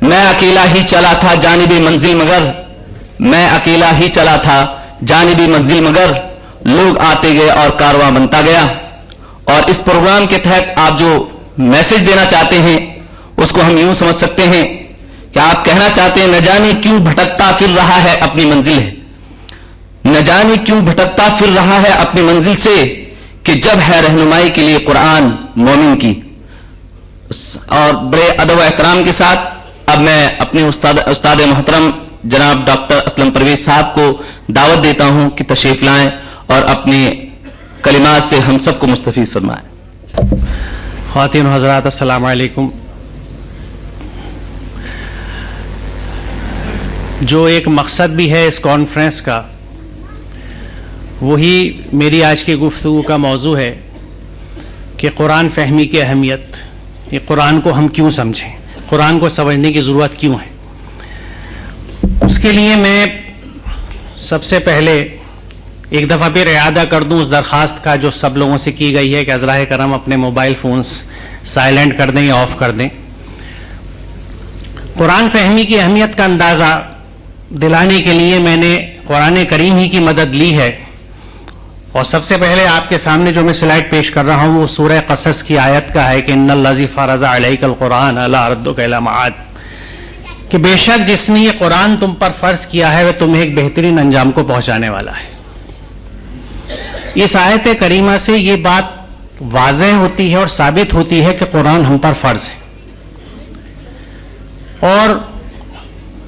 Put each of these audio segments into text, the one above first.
میں اکیلا ہی چلا تھا جانب منزل مگر، میں اکیلا ہی چلا تھا جانب منزل مگر، لوگ آتے گئے اور کارواں بنتا گیا. اور اس پروگرام کے تحت آپ جو میسج دینا چاہتے ہیں اس کو ہم یوں سمجھ سکتے ہیں کہ آپ کہنا چاہتے ہیں نہ جانے کیوں بھٹکتا پھر رہا ہے اپنی منزل ہے، نہ جانے کیوں بھٹکتا پھر رہا ہے اپنی منزل سے، کہ جب ہے رہنمائی کے لیے قرآن مومن کی. اور بڑے ادب و احترام کے ساتھ اب میں اپنے استاد محترم جناب ڈاکٹر اسلم پرویز صاحب کو دعوت دیتا ہوں کہ تشریف لائیں اور اپنے کلمات سے ہم سب کو مستفیض فرمائیں. خواتین و حضرات السلام علیکم. جو ایک مقصد بھی ہے اس کانفرنس کا، وہی میری آج کی گفتگو کا موضوع ہے کہ قرآن فہمی کی اہمیت، یہ قرآن کو ہم کیوں سمجھیں، قرآن کو سمجھنے کی ضرورت کیوں ہے. اس کے لیے میں سب سے پہلے ایک دفعہ پھر اعادہ کر دوں اس درخواست کا جو سب لوگوں سے کی گئی ہے کہ حضرائے کرم اپنے موبائل فونز سائلنٹ کر دیں یا آف کر دیں. قرآن فہمی کی اہمیت کا اندازہ دلانے کے لیے میں نے قرآن کریم ہی کی مدد لی ہے. اور سب سے پہلے آپ کے سامنے جو میں سلائڈ پیش کر رہا ہوں وہ سورہ قصص کی آیت کا ہے کہ ان الذی فرض علیک القرآن لردک الی معاد، کہ بے شک جس نے یہ قرآن تم پر فرض کیا ہے وہ تمہیں ایک بہترین انجام کو پہنچانے والا ہے. اس آیت کریمہ سے یہ بات واضح ہوتی ہے اور ثابت ہوتی ہے کہ قرآن ہم پر فرض ہے. اور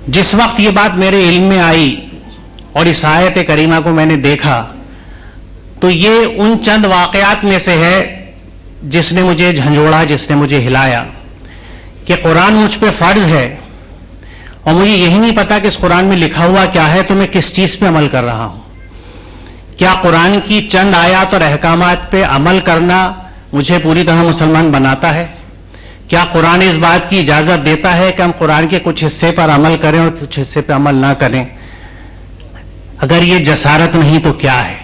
جس وقت یہ بات میرے علم میں آئی اور اس آیت کریمہ کو میں نے دیکھا تو یہ ان چند واقعات میں سے ہے جس نے مجھے جھنجھوڑا، جس نے مجھے ہلایا کہ قرآن مجھ پہ فرض ہے اور مجھے یہی نہیں پتا کہ اس قرآن میں لکھا ہوا کیا ہے تو میں کس چیز پہ عمل کر رہا ہوں. کیا قرآن کی چند آیات اور احکامات پہ عمل کرنا مجھے پوری طرح مسلمان بناتا ہے؟ کیا قرآن اس بات کی اجازت دیتا ہے کہ ہم قرآن کے کچھ حصے پر عمل کریں اور کچھ حصے پہ عمل نہ کریں؟ اگر یہ جسارت نہیں تو کیا ہے؟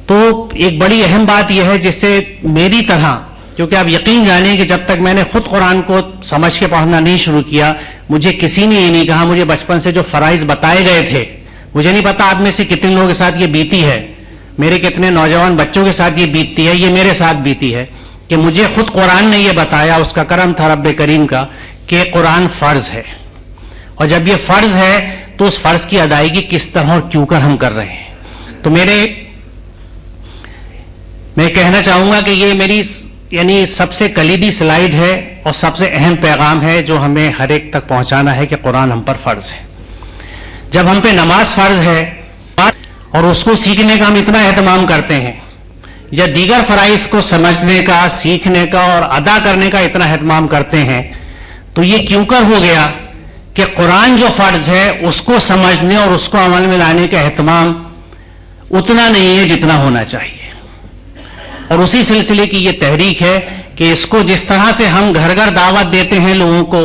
تو ایک بڑی اہم بات یہ ہے جس سے میری طرح، کیونکہ آپ یقین جانیں کہ جب تک میں نے خود قرآن کو سمجھ کے پڑھنا نہیں شروع کیا مجھے کسی نے یہ نہیں کہا. مجھے بچپن سے جو فرائض بتائے گئے تھے، مجھے نہیں پتا آپ میں سے کتنے لوگوں کے ساتھ یہ بیتی ہے، میرے کتنے نوجوان بچوں کے ساتھ یہ بیتتی ہے، یہ میرے ساتھ بیتی ہے کہ مجھے خود قرآن نے یہ بتایا، اس کا کرم تھا رب کریم کا، کہ قرآن فرض ہے. اور جب یہ فرض ہے تو اس فرض کی ادائیگی کس طرح اور کیوں کر ہم کر رہے ہیں. تو میں کہنا چاہوں گا کہ یہ میری یعنی سب سے کلیدی سلائیڈ ہے اور سب سے اہم پیغام ہے جو ہمیں ہر ایک تک پہنچانا ہے کہ قرآن ہم پر فرض ہے. جب ہم پہ نماز فرض ہے اور اس کو سیکھنے کا ہم اتنا اہتمام کرتے ہیں، یا دیگر فرائض کو سمجھنے کا، سیکھنے کا اور ادا کرنے کا اتنا اہتمام کرتے ہیں، تو یہ کیوں کر ہو گیا کہ قرآن جو فرض ہے اس کو سمجھنے اور اس کو عمل میں لانے کا اہتمام اتنا نہیں ہے جتنا ہونا چاہیے. اور اسی سلسلے کی یہ تحریک ہے کہ اس کو جس طرح سے ہم گھر گھر دعوت دیتے ہیں لوگوں کو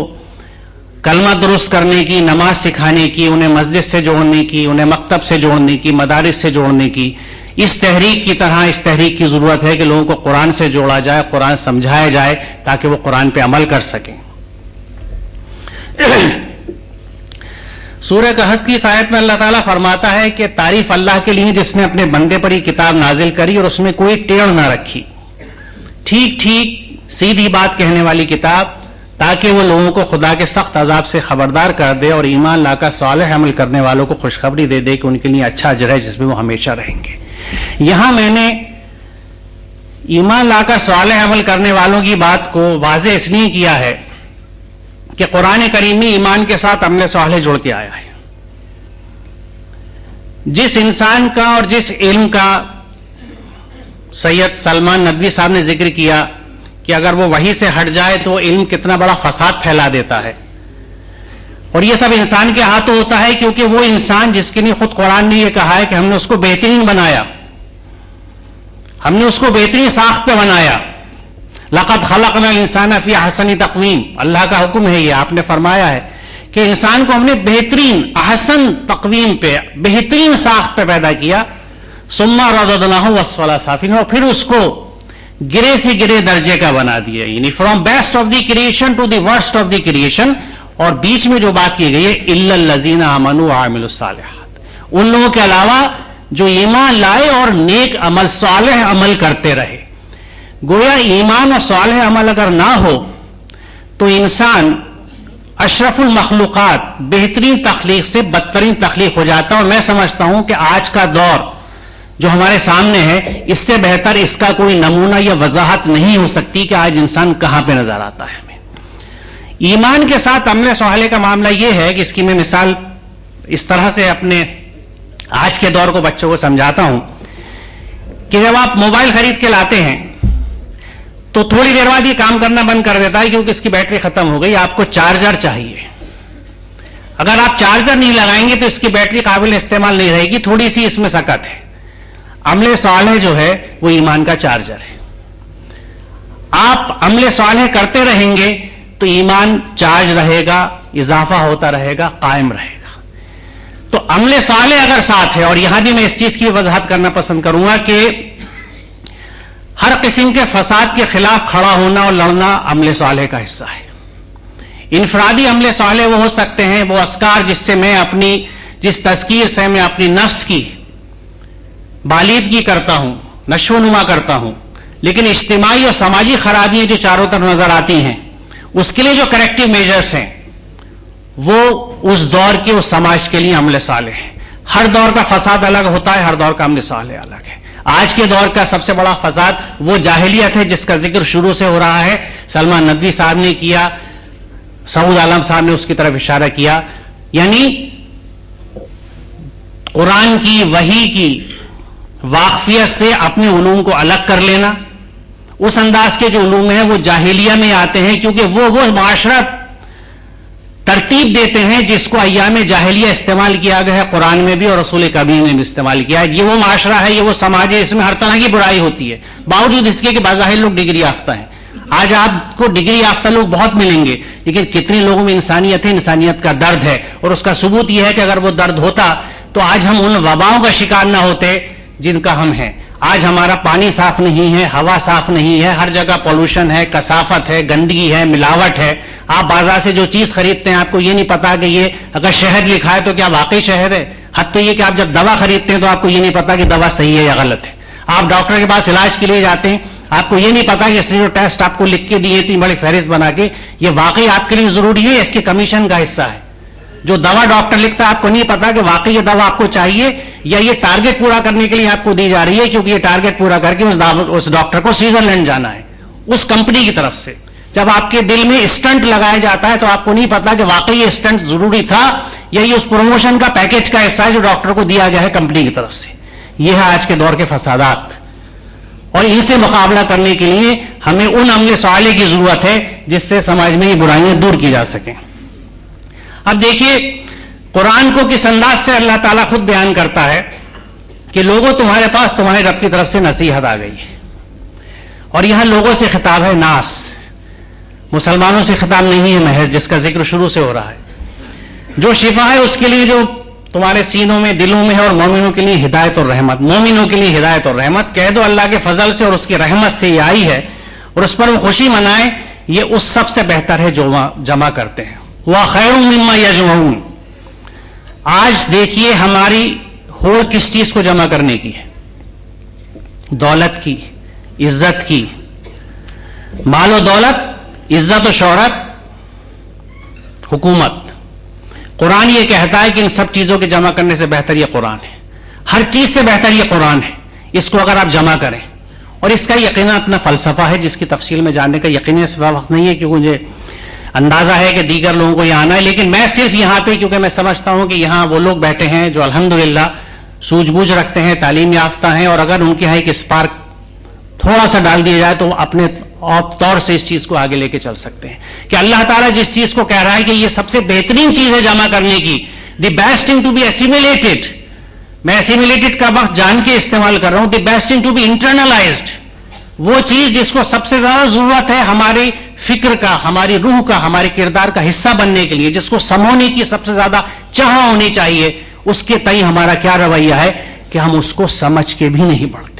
کلمہ درست کرنے کی، نماز سکھانے کی، انہیں مسجد سے جوڑنے کی، انہیں مکتب سے جوڑنے کی، مدارس سے جوڑنے کی، اس تحریک کی طرح اس تحریک کی ضرورت ہے کہ لوگوں کو قرآن سے جوڑا جائے، قرآن سمجھایا جائے تاکہ وہ قرآن پہ عمل کر سکیں. سورہ کہف کی اس آیت میں اللہ تعالیٰ فرماتا ہے کہ تعریف اللہ کے لیے جس نے اپنے بندے پر یہ کتاب نازل کری اور اس میں کوئی ٹیڑھ نہ رکھی، ٹھیک ٹھیک سیدھی بات کہنے والی کتاب، تاکہ وہ لوگوں کو خدا کے سخت عذاب سے خبردار کر دے اور ایمان لا کر صالح عمل کرنے والوں کو خوشخبری دے دے کہ ان کے لیے اچھا اجر ہے جس میں وہ ہمیشہ رہیں گے. یہاں میں نے ایمان لا کر صالح عمل کرنے والوں کی بات کو واضح اس لیے کیا ہے کہ قرآن کریم میں ایمان کے ساتھ عمل صالح جڑ کے آیا ہے. جس انسان کا اور جس علم کا سید سلمان ندوی صاحب نے ذکر کیا کہ اگر وہ وحی سے ہٹ جائے تو علم کتنا بڑا فساد پھیلا دیتا ہے، اور یہ سب انسان کے ہاتھوں ہوتا ہے کیونکہ وہ انسان جس کے لیے خود قرآن نے یہ کہا ہے کہ ہم نے اس کو بہترین بنایا، ہم نے اس کو بہترین ساخت پہ بنایا. لقد خلقنا الانسان فی احسن تقویم، اللہ کا حکم ہے، یہ آپ نے فرمایا ہے کہ انسان کو ہم نے بہترین احسن تقویم پہ، بہترین ساخت پہ پیدا کیا. ثم رددناہ اسفل سافلین، اور پھر اس کو گرے سے گرے درجے کا بنا دیا، یعنی from best of the creation to the worst of the creation, اور بیچ میں جو بات کی گئی ہے الا الذین آمنوا وعملوا الصالحات، ان لوگوں کے علاوہ جو ایمان لائے اور نیک عمل صالح عمل کرتے رہے. گویا ایمان اور صالح عمل اگر نہ ہو تو انسان اشرف المخلوقات بہترین تخلیق سے بدترین تخلیق ہو جاتا ہے. اور میں سمجھتا ہوں کہ آج کا دور جو ہمارے سامنے ہے اس سے بہتر اس کا کوئی نمونہ یا وضاحت نہیں ہو سکتی کہ آج انسان کہاں پہ نظر آتا ہے ہمیں. ایمان کے ساتھ عمل صالح کا معاملہ یہ ہے کہ اس کی میں مثال اس طرح سے اپنے آج کے دور کو بچوں کو سمجھاتا ہوں کہ جب آپ موبائل خرید کے لاتے ہیں تو تھوڑی دیر بعد یہ کام کرنا بند کر دیتا ہے کیونکہ اس کی بیٹری ختم ہو گئی. آپ کو چارجر چاہیے. اگر آپ چارجر نہیں لگائیں گے تو اس کی بیٹری قابل استعمال نہیں رہے گی. تھوڑی سی اس میں سکت ہے. عمل صالح جو ہے وہ ایمان کا چارجر ہے. آپ عمل صالح کرتے رہیں گے تو ایمان چارج رہے گا، اضافہ ہوتا رہے گا، قائم رہے گا. تو عمل صالح اگر ساتھ ہے، اور یہاں بھی میں اس چیز کی وضاحت کرنا پسند کروں گا کہ ہر قسم کے فساد کے خلاف کھڑا ہونا اور لڑنا عمل صالح کا حصہ ہے. انفرادی عمل صالح وہ ہو سکتے ہیں وہ اذکار جس سے میں جس تذکیر سے میں اپنی نفس کی بالیدگی کرتا ہوں، نشو و نما کرتا ہوں. لیکن اجتماعی اور سماجی خرابیاں جو چاروں طرف نظر آتی ہیں اس کے لیے جو کریکٹیو میجرز ہیں وہ اس دور کے اس سماج کے لیے عمل صالح ہے. ہر دور کا فساد الگ ہوتا ہے، ہر دور کا عمل صالح الگ ہے. آج کے دور کا سب سے بڑا فساد وہ جاہلیت ہے جس کا ذکر شروع سے ہو رہا ہے. سلمان ندوی صاحب نے کیا، سعود عالم صاحب نے اس کی طرف اشارہ کیا. یعنی قرآن کی وحی کی واقفیت سے اپنے علوم کو الگ کر لینا. اس انداز کے جو علوم ہیں وہ جاہلیہ میں آتے ہیں کیونکہ وہ معاشرہ ترتیب دیتے ہیں جس کو ایام جاہلیہ استعمال کیا گیا ہے قرآن میں بھی اور رسول کریم نے بھی استعمال کیا ہے. یہ وہ معاشرہ ہے، یہ وہ سماج ہے، اس میں ہر طرح کی برائی ہوتی ہے باوجود اس کے کہ بظاہر لوگ ڈگری یافتہ ہیں. آج آپ کو ڈگری یافتہ لوگ بہت ملیں گے لیکن کتنے لوگوں میں انسانیت ہے، انسانیت کا درد ہے. اور اس کا ثبوت یہ ہے کہ اگر وہ درد ہوتا تو آج ہم ان وباؤں کا شکار نہ ہوتے جن کا ہم ہیں. آج ہمارا پانی صاف نہیں ہے، ہوا صاف نہیں ہے، ہر جگہ پولوشن ہے، کثافت ہے، گندگی ہے، ملاوٹ ہے. آپ بازار سے جو چیز خریدتے ہیں آپ کو یہ نہیں پتا کہ یہ اگر شہد لکھا ہے تو کیا واقعی شہد ہے. حد تو یہ کہ آپ جب دوا خریدتے ہیں تو آپ کو یہ نہیں پتا کہ دوا صحیح ہے یا غلط ہے. آپ ڈاکٹر کے پاس علاج کے لیے جاتے ہیں آپ کو یہ نہیں پتا کہ اس نے جو ٹیسٹ آپ کو لکھ کے دیے اتنی بڑی فہرست بنا کے یہ واقعی آپ کے لیے ضروری ہے، اس کے کمیشن کا حصہ ہے. جو دوا ڈاکٹر لکھتا ہے آپ کو نہیں پتا کہ واقعی یہ دوا آپ کو چاہیے یا یہ ٹارگٹ پورا کرنے کے لیے آپ کو دی جا رہی ہے کیونکہ یہ ٹارگٹ پورا کر کے اس ڈاکٹر کو سوئٹزرلینڈ جانا ہے اس کمپنی کی طرف سے. جب آپ کے دل میں اسٹنٹ لگایا جاتا ہے تو آپ کو نہیں پتا کہ واقعی یہ اسٹنٹ ضروری تھا یا یہ اس پروموشن کا پیکج کا حصہ ہے جو ڈاکٹر کو دیا گیا ہے کمپنی کی طرف سے. یہ ہے آج کے دور کے فسادات اور ان سے مقابلہ کرنے کے لیے ہمیں ان عمل صالح کی ضرورت ہے جس سے سماج میں یہ برائیاں دور کی جا سکیں. اب دیکھیے قرآن کو کس انداز سے اللہ تعالیٰ خود بیان کرتا ہے کہ لوگوں تمہارے پاس تمہارے رب کی طرف سے نصیحت آ گئی ہے. اور یہاں لوگوں سے خطاب ہے، ناس، مسلمانوں سے خطاب نہیں ہے محض جس کا ذکر شروع سے ہو رہا ہے. جو شفا ہے اس کے لیے جو تمہارے سینوں میں دلوں میں ہے اور مومنوں کے لیے ہدایت اور رحمت. مومنوں کے لیے ہدایت اور رحمت کہہ دو اللہ کے فضل سے اور اس کی رحمت سے یہ آئی ہے اور اس پر وہ خوشی منائیں. یہ اس سب سے بہتر ہے جو جمع کرتے ہیں. وَخَيْرٌ مِّمَّا يَجْمَعُونَ. آج دیکھیے ہماری ہوڑ کس چیز کو جمع کرنے کی ہے؟ دولت کی، عزت کی. مال و دولت، عزت و شہرت، حکومت. قرآن یہ کہتا ہے کہ ان سب چیزوں کے جمع کرنے سے بہتر یہ قرآن ہے. ہر چیز سے بہتر یہ قرآن ہے. اس کو اگر آپ جمع کریں اور اس کا یقیناً اپنا فلسفہ ہے جس کی تفصیل میں جاننے کا یقیناً اس وقت نہیں ہے کیونکہ مجھے اندازہ ہے کہ دیگر لوگوں کو یہاں آنا ہے. لیکن میں صرف یہاں پہ کیونکہ میں سمجھتا ہوں کہ یہاں وہ لوگ بیٹھے ہیں جو الحمدللہ سوجھ بوجھ رکھتے ہیں، تعلیم یافتہ ہیں اور اگر ان کے یہاں ایک اسپارک تھوڑا سا ڈال دیا جائے تو اپنے طور سے اس چیز کو آگے لے کے چل سکتے ہیں کہ اللہ تعالیٰ جس چیز کو کہہ رہا ہے کہ یہ سب سے بہترین چیز ہے جمع کرنے کی، the best thing to be assimilated. میں اسیمیلیٹڈ کا وقت جان کے استعمال کر رہا ہوں. The best thing to be internalised. وہ چیز جس کو سب سے زیادہ ضرورت ہے ہماری فکر کا، ہماری روح کا، ہمارے کردار کا حصہ بننے کے لیے، جس کو سمونے کی سب سے زیادہ چاہ ہونی چاہیے، اس کے تئیں ہمارا کیا رویہ ہے کہ ہم اس کو سمجھ کے بھی نہیں پڑھتے.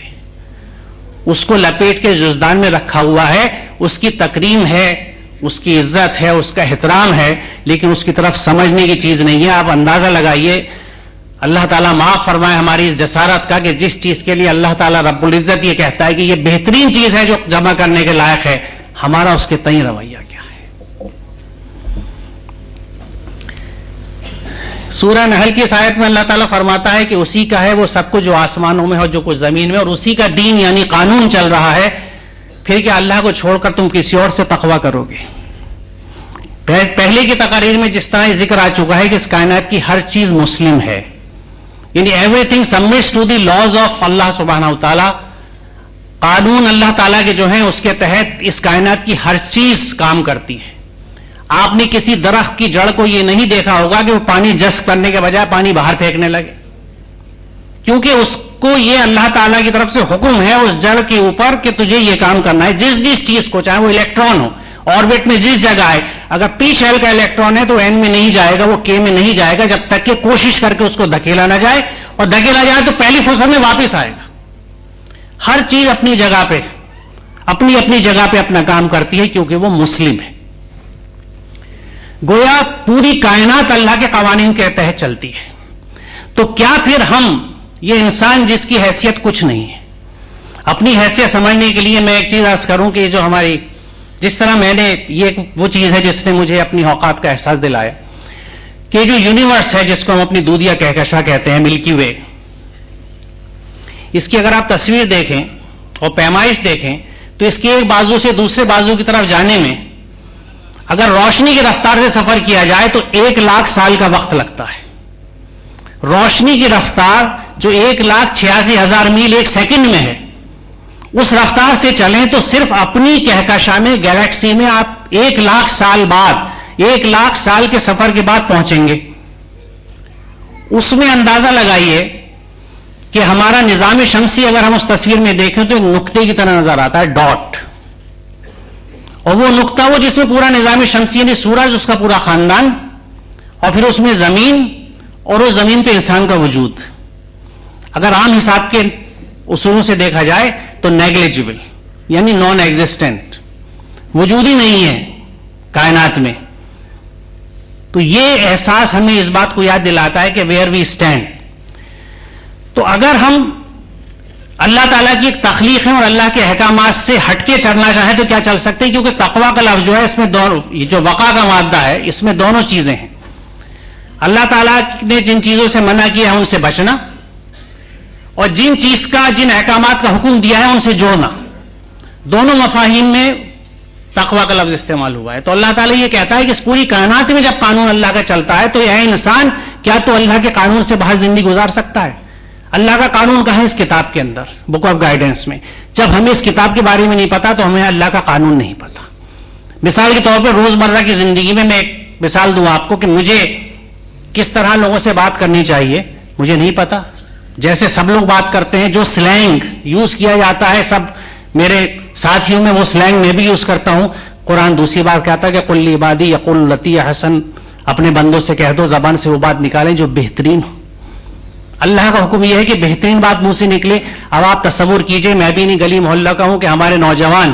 اس کو لپیٹ کے جزدان میں رکھا ہوا ہے، اس کی تکریم ہے، اس کی عزت ہے، اس کا احترام ہے، لیکن اس کی طرف سمجھنے کی چیز نہیں ہے. آپ اندازہ لگائیے، اللہ تعالیٰ معاف فرمائے ہماری اس جسارت کا کہ جس چیز کے لیے اللہ تعالیٰ رب العزت یہ کہتا ہے کہ یہ بہترین چیز ہے جو جمع کرنے کے لائق ہے، ہمارا اس کے تئیں رویہ کیا ہے. سورہ نحل کی اس آیت میں اللہ تعالیٰ فرماتا ہے کہ اسی کا ہے وہ سب کچھ جو آسمانوں میں اور جو کچھ زمین میں، اور اسی کا دین یعنی قانون چل رہا ہے. پھر کہ اللہ کو چھوڑ کر تم کسی اور سے تقویٰ کرو گے. پہلے کی تقاریر میں جس طرح ذکر آ چکا ہے کہ اس کائنات کی ہر چیز مسلم ہے، یعنی everything submits to the laws of Allah سبحانہ تعالیٰ. قانون اللہ تعالیٰ کے جو ہیں اس کے تحت اس کائنات کی ہر چیز کام کرتی ہے. آپ نے کسی درخت کی جڑ کو یہ نہیں دیکھا ہوگا کہ وہ پانی جذب کرنے کے بجائے پانی باہر پھینکنے لگے، کیونکہ اس کو یہ اللہ تعالیٰ کی طرف سے حکم ہے اس جڑ کے اوپر کہ تجھے یہ کام کرنا ہے. جس چیز کو، چاہے وہ الیکٹران ہو، آربٹ میں جس جگہ ہے، اگر پی شیل کا الیکٹران ہے تو این میں نہیں جائے گا، وہ کے میں نہیں جائے گا جب تک کہ کوشش کر کے اس کو دھکیلا نہ جائے، اور دھکیلا جائے تو پہلی فرصت میں واپس آئے گا. ہر چیز اپنی جگہ پہ اپنی جگہ پہ اپنا کام کرتی ہے کیونکہ وہ مسلم ہے. گویا پوری کائنات اللہ کے قوانین کے تحت چلتی ہے. تو کیا پھر ہم یہ انسان جس کی حیثیت کچھ نہیں ہے، اپنی حیثیت سمجھنے کے لیے میں ایک چیز عرض کروں کہ جو ہماری، جس طرح میں نے، یہ وہ چیز ہے جس نے مجھے اپنی اوقات کا احساس دلایا کہ جو یونیورس ہے جس کو ہم اپنی دودھیا کہکشاں کہتے ہیں، ملکی وے، اس کی اگر آپ تصویر دیکھیں اور پیمائش دیکھیں تو اس کے ایک بازو سے دوسرے بازو کی طرف جانے میں اگر روشنی کی رفتار سے سفر کیا جائے تو 1,00,000 سال کا وقت لگتا ہے. روشنی کی رفتار جو 1,86,000 میل ایک سیکنڈ میں ہے، اس رفتار سے چلیں تو صرف اپنی کہکشاں میں، گیلیکسی میں آپ 1,00,000 سال بعد، 1,00,000 سال کے سفر کے بعد پہنچیں گے. اس میں اندازہ لگائیے کہ ہمارا نظام شمسی اگر ہم اس تصویر میں دیکھیں تو ایک نقطے کی طرح نظر آتا ہے، ڈاٹ. اور وہ نقطہ وہ جس میں پورا نظام شمسی یعنی سورج، اس کا پورا خاندان، اور پھر اس میں زمین، اور اس زمین پہ انسان کا وجود. اگر عام حساب کے اصولوں سے دیکھا جائے تو نیگلیجبل یعنی نان ایگزسٹنٹ، وجود ہی نہیں ہے کائنات میں. تو یہ احساس ہمیں اس بات کو یاد دلاتا ہے کہ ویئر وی اسٹینڈ. تو اگر ہم اللہ تعالیٰ کی ایک تخلیق ہے اور اللہ کے احکامات سے ہٹ کے چلنا چاہیں تو کیا چل سکتے ہیں؟ کیونکہ تقویٰ کا لفظ جو ہے اس میں دونوں، جو وقا کا مادہ ہے اس میں دونوں چیزیں ہیں. اللہ تعالیٰ نے جن چیزوں سے منع کیا ہے ان سے بچنا، اور جن احکامات کا حکم دیا ہے ان سے جوڑنا. دونوں مفاہیم میں تقویٰ کا لفظ استعمال ہوا ہے. تو اللہ تعالیٰ یہ کہتا ہے کہ اس پوری کائنات میں جب قانون اللہ کا چلتا ہے تو اے انسان، کیا تو اللہ کے قانون سے باہر زندگی گزار سکتا ہے؟ اللہ کا قانون کہاں ہے؟ اس کتاب کے اندر، بک آف گائیڈنس میں. جب ہمیں اس کتاب کے بارے میں نہیں پتا تو ہمیں اللہ کا قانون نہیں پتا. مثال کے طور پر روزمرہ کی زندگی میں ایک مثال دوں آپ کو کہ مجھے کس طرح لوگوں سے بات کرنی چاہیے مجھے نہیں پتا. جیسے سب لوگ بات کرتے ہیں، جو سلینگ یوز کیا جاتا ہے سب میرے ساتھیوں میں، وہ سلینگ میں بھی یوز کرتا ہوں. قرآن دوسری بات کہتا ہے کہ قل عبادی یقول التی احسن، اپنے بندوں سے کہہ دو زبان سے وہ بات نکالیں جو بہترین ہو. اللہ کا حکم یہ ہے کہ بہترین بات منہ سے نکلے. اب آپ تصور کیجئے، میں بھی نہیں گلی محلہ کا ہوں، کہ ہمارے نوجوان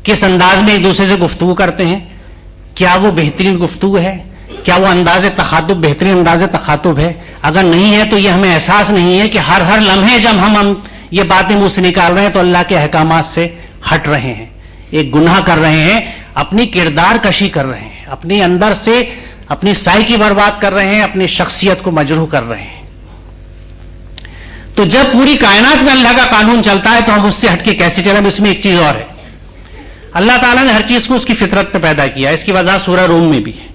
کس انداز میں ایک دوسرے سے گفتگو کرتے ہیں. کیا وہ بہترین گفتگو ہے؟ کیا وہ انداز تخاطب بہترین انداز تخاطب ہے؟ اگر نہیں ہے تو یہ ہمیں احساس نہیں ہے کہ ہر لمحے جب ہم یہ باتیں منہ سے نکال رہے ہیں تو اللہ کے احکامات سے ہٹ رہے ہیں، ایک گناہ کر رہے ہیں، اپنی کردار کشی کر رہے ہیں، اپنے اندر سے اپنی سائیکی برباد کر رہے ہیں، اپنی شخصیت کو مجروح کر رہے ہیں. تو جب پوری کائنات میں اللہ کا قانون چلتا ہے تو ہم اس سے ہٹ کے کیسے چلیں؟ اس میں ایک چیز اور ہے، اللہ تعالیٰ نے ہر چیز کو اس کی فطرت پہ پیدا کیا ہے. اس کی وضاحت سورہ روم میں بھی ہے.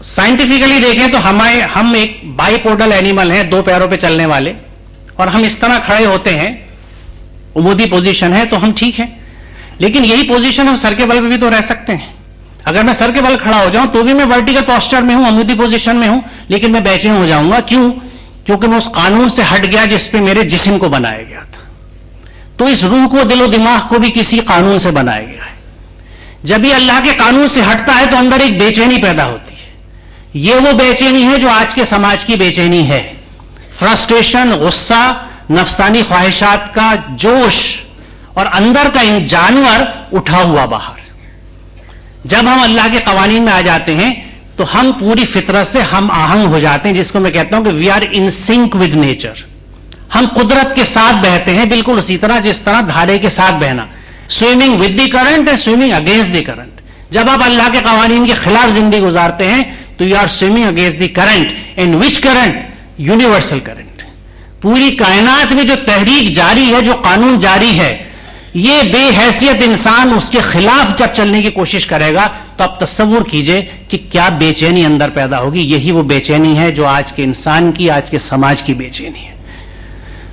سائنٹیفکلی دیکھیں تو ہم ایک بائی پوڈل اینیمل ہیں، 2 پیروں پہ چلنے والے، اور ہم اس طرح کھڑے ہوتے ہیں، عمودی پوزیشن ہے تو ہم ٹھیک ہیں. لیکن یہی پوزیشن ہم سر کے بل پہ بھی تو رہ سکتے ہیں. اگر میں سر کے بل کھڑا ہو جاؤں تو بھی میں ورٹیکل پوسچر میں ہوں، عمودی پوزیشن میں ہوں، لیکن میں بے چین ہو جاؤں گا. کیوں؟ کیونکہ میں اس قانون سے ہٹ گیا جس پہ میرے جسم کو بنایا گیا تھا. تو اس روح کو، دل و دماغ کو بھی کسی قانون سے بنایا گیا ہے. جب یہ اللہ کے قانون سے ہٹتا ہے تو اندر ایک بے چینی پیدا ہوتی ہے. یہ وہ بے چینی ہے جو آج کے سماج کی بے چینی ہے، فرسٹریشن، غصہ، نفسانی خواہشات کا جوش، اور اندر کا جانور اٹھا ہوا باہر. جب ہم اللہ کے قوانین میں آ جاتے ہیں تو ہم پوری فطرت سے ہم آہنگ ہو جاتے ہیں، جس کو میں کہتا ہوں کہ we are in sync with nature. ہم قدرت کے ساتھ بہتے ہیں، بالکل اسی طرح جس طرح دھارے کے ساتھ بہنا. Swimming with the current and swimming against the current. جب آپ اللہ کے قوانین کے خلاف زندگی گزارتے ہیں تو you are swimming against the current. And which current? Universal current. پوری کائنات میں جو تحریک جاری ہے، جو قانون جاری ہے، یہ بے حیثیت انسان اس کے خلاف جب چلنے کی کوشش کرے گا تو آپ تصور کیجئے کہ کیا بے چینی اندر پیدا ہوگی. یہی وہ بے چینی ہے جو آج کے انسان کی، آج کے سماج کی بے چینی ہے.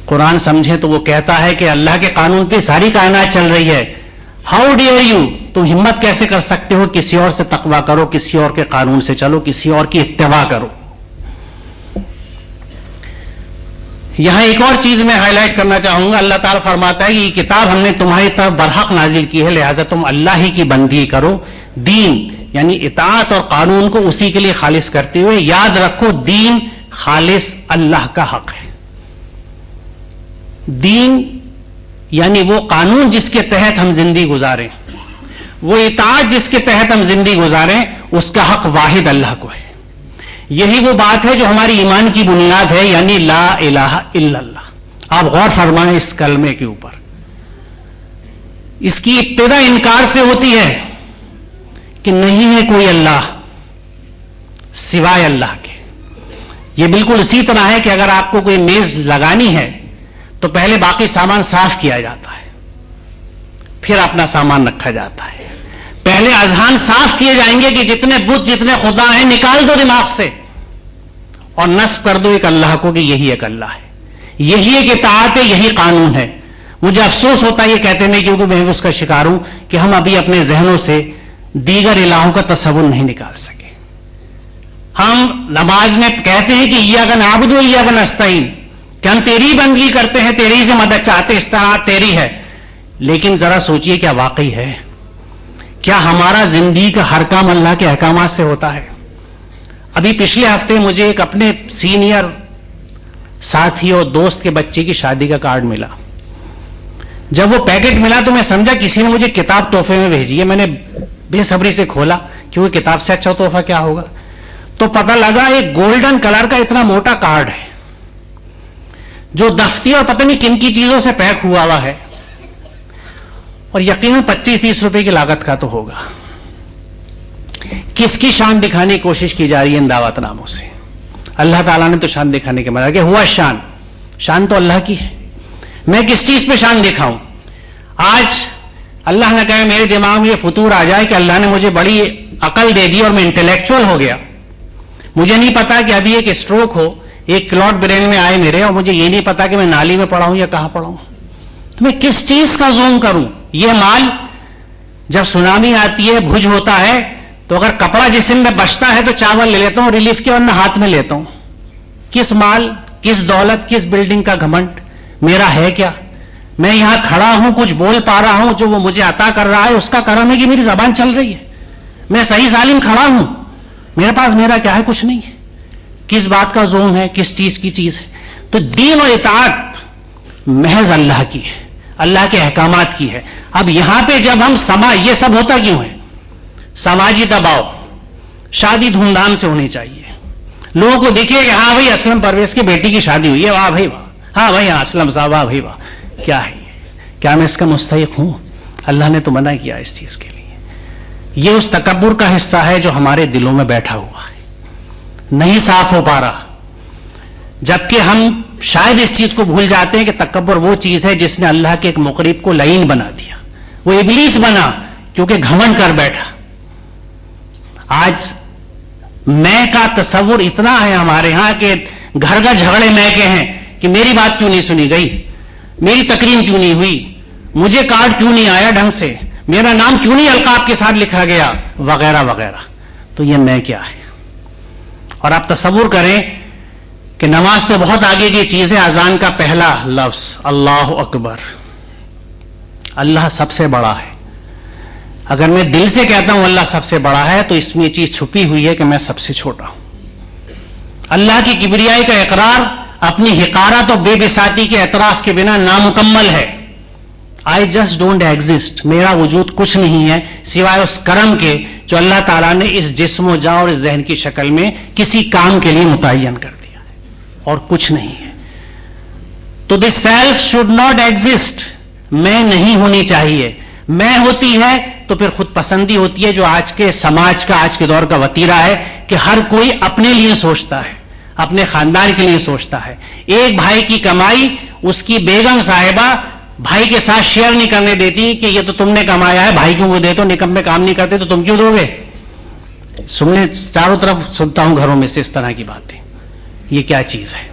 قرآن سمجھے تو وہ کہتا ہے کہ اللہ کے قانون پہ ساری کائنات چل رہی ہے. ہاؤ ڈیئر یو، تم ہمت کیسے کر سکتے ہو کسی اور سے تقویٰ کرو، کسی اور کے قانون سے چلو، کسی اور کی اتباع کرو. یہاں ایک اور چیز میں ہائی لائٹ کرنا چاہوں گا. اللہ تعالیٰ فرماتا ہے کہ یہ کتاب ہم نے تمہاری طرف برحق نازل کی ہے، لہٰذا تم اللہ ہی کی بندگی کرو. دین یعنی اطاعت اور قانون کو اسی کے لیے خالص کرتے ہوئے یاد رکھو دین خالص اللہ کا حق ہے. دین یعنی وہ قانون جس کے تحت ہم زندگی گزاریں، وہ اطاعت جس کے تحت ہم زندگی گزاریں، اس کا حق واحد اللہ کو ہے. یہی وہ بات ہے جو ہماری ایمان کی بنیاد ہے، یعنی لا الہ الا اللہ. آپ غور فرمائیں اس کلمے کے اوپر. اس کی ابتدا انکار سے ہوتی ہے کہ نہیں ہے کوئی اللہ سوائے اللہ کے. یہ بالکل اسی طرح ہے کہ اگر آپ کو کوئی میز لگانی ہے تو پہلے باقی سامان صاف کیا جاتا ہے، پھر اپنا سامان رکھا جاتا ہے. پہلے اذہان صاف کیے جائیں گے کہ جتنے بت، جتنے خدا ہیں نکال دو دماغ سے اور نصب کر دو ایک اللہ کو کہ یہی ایک اللہ ہے، یہی ایک اطاعت ہے، یہی قانون ہے. مجھے افسوس ہوتا ہے یہ کہتے ہیں، کیونکہ میں اس کا شکار ہوں کہ ہم ابھی اپنے ذہنوں سے دیگر الہوں کا تصور نہیں نکال سکے. ہم نماز میں کہتے ہیں کہ ایاک نعبد و ایاک نستعین، کہ ہم تیری بندگی کرتے ہیں، تیری سے مدد چاہتے، استعانت تیری ہے. لیکن ذرا سوچئے کیا واقعی ہے؟ کیا ہمارا زندگی کا ہر کام اللہ کے احکامات سے ہوتا ہے؟ ابھی پچھلے ہفتے مجھے ایک اپنے سینئر ساتھی اور دوست کے بچے کی شادی کا کارڈ ملا. جب وہ پیکٹ ملا تو میں سمجھا کسی نے مجھے کتاب تحفے میں بھیجی ہے. میں نے بے صبری سے کھولا، کیونکہ کتاب سے اچھا تحفہ کیا ہوگا. تو پتہ لگا ایک گولڈن کلر کا اتنا موٹا کارڈ ہے جو دفتی اور پتہ نہیں کن کی چیزوں سے پیک ہوا ہے، اور یقیناً 25-30 روپے کی لاگت کا تو ہوگا. کس کی شان دکھانے کی کوشش کی جا رہی ہے ان دعوت ناموں سے؟ اللہ تعالیٰ نے تو شان دکھانے کے مطلب کہ ہوا شان تو اللہ کی ہے. میں کس چیز پہ شان دکھاؤں؟ آج اللہ نہ کہے میرے دماغ میں یہ فطور آ جائے کہ اللہ نے مجھے بڑی عقل دے دی اور میں انٹلیکچوئل ہو گیا. مجھے نہیں پتا کہ ابھی ایک اسٹروک ہو، ایک کلاٹ برین میں آئے میرے، اور مجھے یہ نہیں پتا کہ میں نالی میں پڑا ہوں یا کہاں پڑا ہوں. تو میں کس چیز کا زوم کروں؟ یہ مال جب سونامی آتی ہے، بھوج ہوتا ہے، تو اگر کپڑا جسم میں بچتا ہے تو چاول لے لیتا ہوں ریلیف کے، ورنہ ہاتھ میں لیتا ہوں. کس مال، کس دولت، کس بلڈنگ کا گھمنڈ میرا ہے کیا؟ میں یہاں کھڑا ہوں، کچھ بول پا رہا ہوں، جو وہ مجھے عطا کر رہا ہے اس کا کرم ہے کہ میری زبان چل رہی ہے. میں صحیح سالم کھڑا ہوں، میرے پاس میرا کیا ہے؟ کچھ نہیں ہے. کس بات کا زوم ہے؟ کس چیز کی چیز ہے؟ تو دین و اطاعت محض اللہ کی ہے، اللہ کے احکامات کی ہے. اب یہاں پہ جب ہم یہ سب ہوتا کیوں ہے؟ سماجی دباؤ، شادی دھوم دھام سے ہونی چاہیے، لوگوں کو دیکھیے کہ ہاں بھائی اسلم پرویز کی بیٹی کی شادی ہوئی ہے، واہ بھائی واہ، ہاں بھائی ہاں اسلم صاحب، واہ بھائی واہ. کیا ہے یہ؟ کیا میں اس کا مستحق ہوں؟ اللہ نے تو منع کیا اس چیز کے لیے. یہ اس تکبر کا حصہ ہے جو ہمارے دلوں میں بیٹھا ہوا ہے، نہیں صاف ہو پا رہا. جبکہ ہم شاید اس چیز کو بھول جاتے ہیں کہ تکبر وہ چیز ہے جس نے اللہ کے ایک مقرب کو لعین بنا دیا. وہ ابلیس بنا کیونکہ گھمنڈ کر بیٹھا. آج میں کا تصور اتنا ہے ہمارے ہاں کہ گھر گھر جھگڑے میں کے ہیں کہ میری بات کیوں نہیں سنی گئی، میری تقریم کیوں نہیں ہوئی، مجھے کارڈ کیوں نہیں آیا ڈھنگ سے، میرا نام کیوں نہیں القاب کے ساتھ لکھا گیا، وغیرہ وغیرہ. تو یہ میں کیا ہے؟ اور آپ تصور کریں کہ نماز تو بہت آگے کی چیز ہے. اذان کا پہلا لفظ اللہ اکبر، اللہ سب سے بڑا ہے. اگر میں دل سے کہتا ہوں اللہ سب سے بڑا ہے تو اس میں یہ چیز چھپی ہوئی ہے کہ میں سب سے چھوٹا ہوں. اللہ کی کبریائی کا اقرار اپنی حقارت اور بے بساطی کے اعتراف کے بنا نامکمل ہے. I just don't exist. میرا وجود کچھ نہیں ہے سوائے اس کرم کے جو اللہ تعالیٰ نے اس جسم و جاں اور اس ذہن کی شکل میں کسی کام کے لیے متعین کر دیا ہے، اور کچھ نہیں ہے. تو this self should not exist. میں نہیں ہونی چاہیے. میں ہوتی ہے تو پھر خود پسندی ہوتی ہے، جو آج کے سماج کا، آج کے دور کا وتیرہ ہے کہ ہر کوئی اپنے لیے سوچتا ہے، اپنے خاندان کے لیے سوچتا ہے. ایک بھائی کی کمائی اس کی بیگم صاحبہ بھائی کے ساتھ شیئر نہیں کرنے دیتی کہ یہ تو تم نے کمایا ہے، بھائی کیوں وہ دے تو نکم میں کام نہیں کرتے تو تم کیوں دو گے. سننے چاروں طرف سنتا ہوں گھروں میں سے اس طرح کی باتیں. یہ کیا چیز ہے؟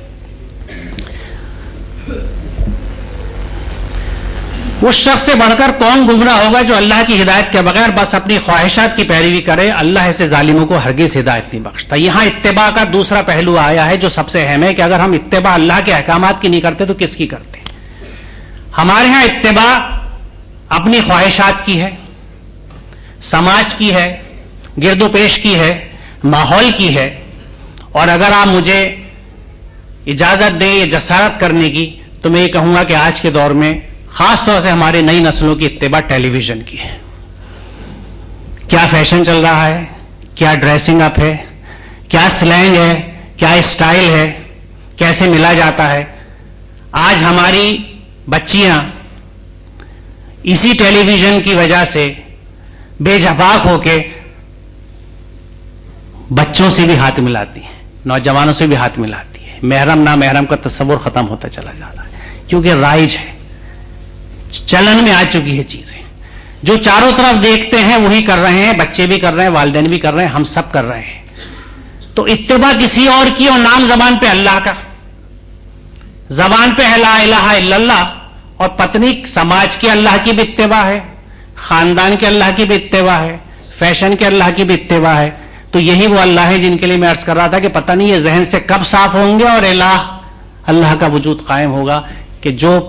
اس شخص سے بڑھ کر کون گمراہ ہوگا جو اللہ کی ہدایت کے بغیر بس اپنی خواہشات کی پیروی کرے. اللہ ایسے ظالموں کو ہرگز ہدایت نہیں بخشتا. یہاں اتباع کا دوسرا پہلو آیا ہے جو سب سے اہم ہے کہ اگر ہم اتباع اللہ کے احکامات کی نہیں کرتے تو کس کی کرتے؟ ہمارے ہاں اتباع اپنی خواہشات کی ہے، سماج کی ہے، گرد و پیش کی ہے، ماحول کی ہے. اور اگر آپ مجھے اجازت دیں یہ جسارت کرنے کی تو میں یہ کہوں گا کہ آج کے دور میں خاص طور سے ہماری نئی نسلوں کی اتباع ٹیلی ویژن کی ہے. کیا فیشن چل رہا ہے، کیا ڈریسنگ اپ ہے، کیا سلینگ ہے، کیا اسٹائل ہے، کیسے ملا جاتا ہے. آج ہماری بچیاں اسی ٹیلی ویژن کی وجہ سے بے جھپاک ہو کے بچوں سے بھی ہاتھ ملاتی ہیں، نوجوانوں سے بھی ہاتھ ملاتی ہیں. محرم نہ محرم کا تصور ختم ہوتا چلا جا رہا ہے کیونکہ رائج ہے، چلن میں آ چکی ہے چیزیں. جو چاروں طرف دیکھتے ہیں وہی کر رہے ہیں، بچے بھی کر رہے ہیں، والدین بھی کر رہے ہیں، ہم سب کر رہے ہیں. تو اتباع کسی اور کی اور نام زبان پہ اللہ کا، زبان پہ لا الہ الا اللہ، اور پتنی سماج کے اللہ کی بھی اتباع ہے، خاندان کے اللہ کی بھی اتباع ہے، فیشن کے اللہ کی بھی اتباع ہے. تو یہی وہ اللہ ہے جن کے لیے میں عرض کر رہا تھا کہ پتہ نہیں یہ ذہن سے کب صاف ہوں گے اور اللہ کا وجود قائم ہوگا کہ جو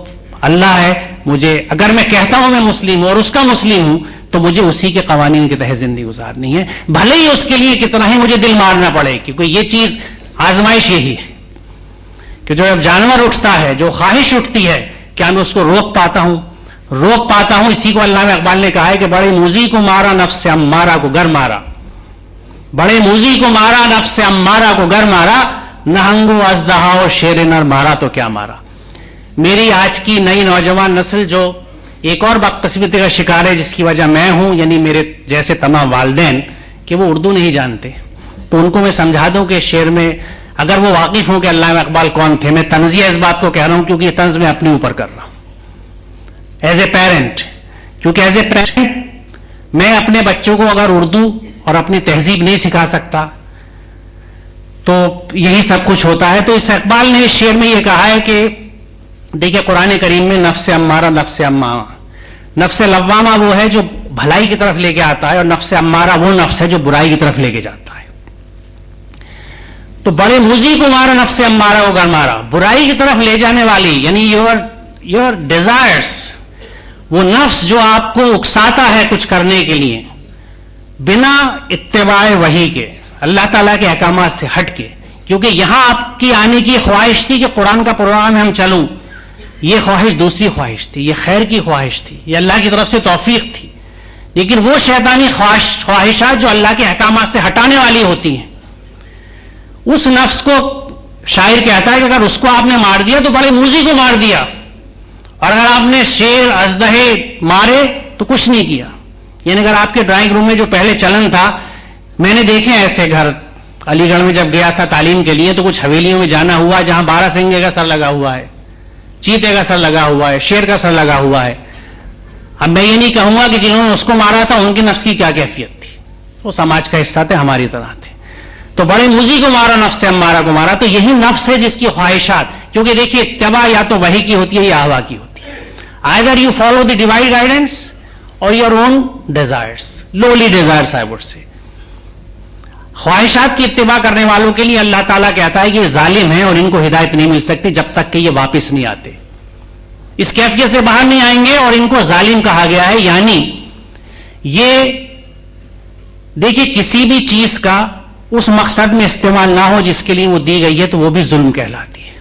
اللہ ہے، مجھے اگر میں کہتا ہوں میں مسلم ہوں اور اس کا مسلم ہوں تو مجھے اسی کے قوانین کے تحت زندگی گزارنی ہے، بھلے ہی اس کے لیے کتنا ہی مجھے دل مارنا پڑے. کیونکہ یہ چیز آزمائش یہی ہے کہ جو اب جانور اٹھتا ہے، جو خواہش اٹھتی ہے، کیا میں اس کو روک پاتا ہوں؟ اسی کو علامہ اقبال نے کہا ہے کہ بڑے موذی کو مارا نفس امارہ کو گر مارا، بڑے موذی کو مارا نفس امارہ کو گر مارا، نہنگو ازدہا و شیر نر مارا تو کیا مارا. میری آج کی نئی نوجوان نسل جو ایک اور بدقسمتی کا شکار ہے جس کی وجہ میں ہوں، یعنی میرے جیسے تمام والدین، کہ وہ اردو نہیں جانتے. تو ان کو میں سمجھا دوں کہ شعر میں اگر وہ واقف ہوں کہ علامہ اقبال کون تھے. میں طنزیہ اس بات کو کہہ رہا ہوں کیونکہ یہ طنز میں اپنے اوپر کر رہا ہوں ایز اے پیرنٹ. کیونکہ ایز اے پیرنٹ میں اپنے بچوں کو اگر اردو اور اپنی تہذیب نہیں سکھا سکتا تو یہی سب کچھ ہوتا ہے. تو اس اقبال نے اس شعر میں یہ کہا ہے کہ دیکھیں قرآن کریم میں نفس امارہ، نفس امارہ، نفس لوامہ وہ ہے جو بھلائی کی طرف لے کے آتا ہے، اور نفس امارہ وہ نفس ہے جو برائی کی طرف لے کے جاتا ہے. تو بڑے موذی کو مارا نفس امارہ کو گر مارا، برائی کی طرف لے جانے والی یعنی یور ڈیزائرس، وہ نفس جو آپ کو اکساتا ہے کچھ کرنے کے لیے بنا اتباع وحی کے، اللہ تعالیٰ کے احکامات سے ہٹ کے. کیونکہ یہاں آپ کی آنے کی خواہش تھی کہ قرآن کا پروگرام ہم چلوں، یہ خواہش دوسری خواہش تھی، یہ خیر کی خواہش تھی، یہ اللہ کی طرف سے توفیق تھی. لیکن وہ شیطانی خواہشات جو اللہ کے احکامات سے ہٹانے والی ہوتی ہیں، اس نفس کو شاعر کہتا ہے کہ اگر اس کو آپ نے مار دیا تو بڑے موذی کو مار دیا، اور اگر آپ نے شیر اژدہے مارے تو کچھ نہیں کیا. یعنی اگر آپ کے ڈرائنگ روم میں جو پہلے چلن تھا، میں نے دیکھے ایسے گھر علی گڑھ میں جب گیا تھا تعلیم کے لیے تو کچھ حویلیوں میں جانا ہوا جہاں بارہ سنگے کا سر لگا ہوا ہے، چیتے کا سر لگا ہوا ہے، شیر کا سر لگا ہوا ہے. اب میں یہ نہیں کہوں گا کہ جنہوں نے اس کو مارا تھا ان کی نفس کی کیا کیفیت تھی، وہ سماج کا حصہ تھے، ہماری طرح تھے. تو بڑے موذی کو مارا نفس امارہ کو مارا، تو یہی نفس ہے جس کی خواہشات. کیونکہ دیکھیے اتباع یا تو وحی کی ہوتی ہے یا ہوا کی ہوتی ہے. either you follow the divine guidance or your own desires, lowly desires I would say. خواہشات کی اتباع کرنے والوں کے لیے اللہ تعالیٰ کہتا ہے کہ یہ ظالم ہیں اور ان کو ہدایت نہیں مل سکتی جب تک کہ یہ واپس نہیں آتے، اس کیفیت سے باہر نہیں آئیں گے، اور ان کو ظالم کہا گیا ہے. یعنی یہ دیکھیے کسی بھی چیز کا اس مقصد میں استعمال نہ ہو جس کے لیے وہ دی گئی ہے تو وہ بھی ظلم کہلاتی ہے.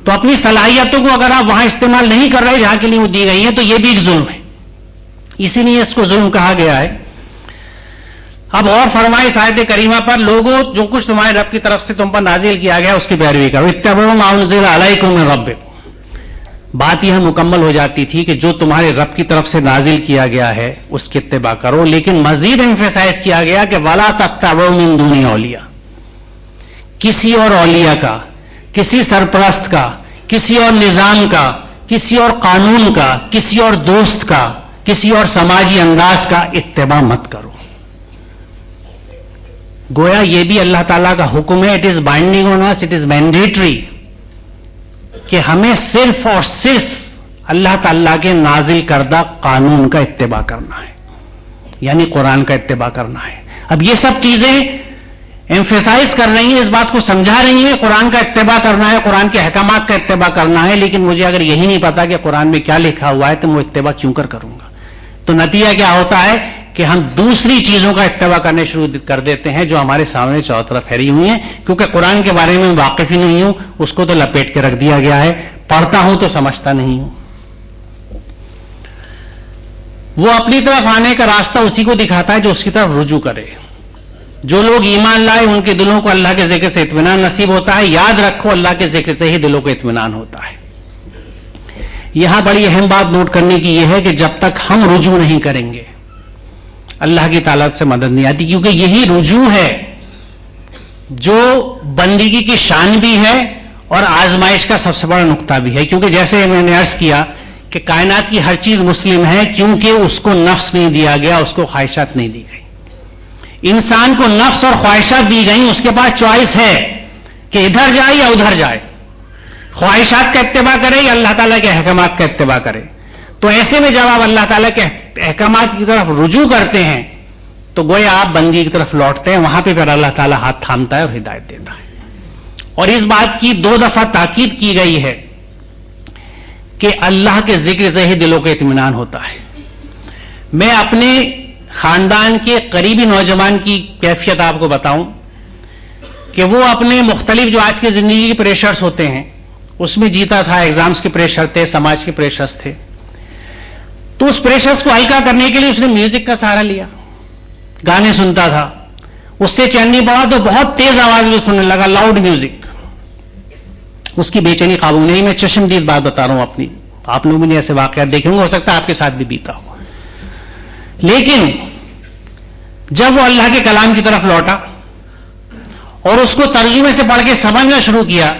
تو اپنی صلاحیتوں کو اگر آپ وہاں استعمال نہیں کر رہے جہاں کے لیے وہ دی گئی ہیں تو یہ بھی ایک ظلم ہے، اسی لیے اس کو ظلم کہا گیا ہے۔ اب اور فرمائے اس آیت کریمہ پر، لوگوں جو کچھ تمہارے رب کی طرف سے تم پر نازل کیا گیا اس کی پیروی کرو، اتبعوا ما انزل علیکم من ربکم۔ بات یہ مکمل ہو جاتی تھی کہ جو تمہارے رب کی طرف سے نازل کیا گیا ہے اس کی اتباع کرو، لیکن مزید ایمفیسائز کیا گیا کہ ولا تتبعوا من دون اولیاء، کسی اور اولیاء کا، کسی سرپرست کا، کسی اور نظام کا، کسی اور قانون کا، کسی اور دوست کا، کسی اور سماجی انداز کا اتباع مت کرو۔ گویا یہ بھی اللہ تعالیٰ کا حکم ہے، it is binding on us, it is mandatory کہ ہمیں صرف اور صرف اللہ تعالیٰ کے نازل کردہ قانون کا اتباع کرنا ہے، یعنی قرآن کا اتباع کرنا ہے۔ اب یہ سب چیزیں ایمفیسائز کر رہی ہیں، اس بات کو سمجھا رہی ہیں، قرآن کا اتباع کرنا ہے، قرآن کے احکامات کا اتباع کرنا ہے، لیکن مجھے اگر یہی نہیں پتا کہ قرآن میں کیا لکھا ہوا ہے تو میں اتباع کیوں کروں گا؟ تو نتیجہ کیا ہوتا ہے کہ ہم دوسری چیزوں کا اتباع کرنے شروع کر دیتے ہیں جو ہمارے سامنے چاروں طرف پھیلی ہوئی ہیں، کیونکہ قرآن کے بارے میں واقف ہی نہیں ہوں، اس کو تو لپیٹ کے رکھ دیا گیا ہے، پڑھتا ہوں تو سمجھتا نہیں ہوں۔ وہ اپنی طرف آنے کا راستہ اسی کو دکھاتا ہے جو اس کی طرف رجوع کرے۔ جو لوگ ایمان لائے ان کے دلوں کو اللہ کے ذکر سے اطمینان نصیب ہوتا ہے۔ یاد رکھو اللہ کے ذکر سے ہی دلوں کو اطمینان ہوتا ہے۔ یہاں بڑی اہم بات نوٹ کرنے کی یہ ہے کہ جب تک ہم رجوع نہیں کریں گے اللہ کی تعالیٰ سے مدد نہیں آتی، کیونکہ یہی رجوع ہے جو بندگی کی شان بھی ہے اور آزمائش کا سب سے بڑا نقطہ بھی ہے، کیونکہ جیسے میں نے عرض کیا کہ کائنات کی ہر چیز مسلم ہے کیونکہ اس کو نفس نہیں دیا گیا، اس کو خواہشات نہیں دی گئی۔ انسان کو نفس اور خواہشات دی گئی، اس کے پاس چوائس ہے کہ ادھر جائے یا ادھر جائے، خواہشات کا اتباع کرے یا اللہ تعالیٰ کے احکامات کا اتباع کرے۔ تو ایسے میں جب آپ اللہ تعالیٰ کے احکامات کی طرف رجوع کرتے ہیں تو گویا آپ بندگی کی طرف لوٹتے ہیں، وہاں پہ پھر اللہ تعالیٰ ہاتھ تھامتا ہے اور ہدایت دیتا ہے۔ اور اس بات کی 2 دفعہ تاکید کی گئی ہے کہ اللہ کے ذکر سے ہی دلوں کو اطمینان ہوتا ہے۔ میں اپنے خاندان کے قریبی نوجوان کی کیفیت آپ کو بتاؤں کہ وہ اپنے مختلف جو آج کے زندگی کے پریشرز ہوتے ہیں اس میں جیتا تھا، ایگزامز کے پریشر تھے، سماج کے پریشرز تھے، تو اس پریشرز کو ہلکا کرنے کے لیے اس نے میوزک کا سہارا لیا، گانے سنتا تھا، اس سے چین نہیں پڑا تو بہت تیز آواز میں سننے لگا، لاؤڈ میوزک، اس کی بے چینی قابو نہیں۔ میں چشمدید بات بتا رہا ہوں اپنی، آپ لوگوں نے ایسے واقعات دیکھے ہوں گے، ہو سکتا ہے آپ کے ساتھ بھی بیتا ہو۔ لیکن جب وہ اللہ کے کلام کی طرف لوٹا اور اس کو ترجمے سے پڑھ کے سمجھنا شروع کیا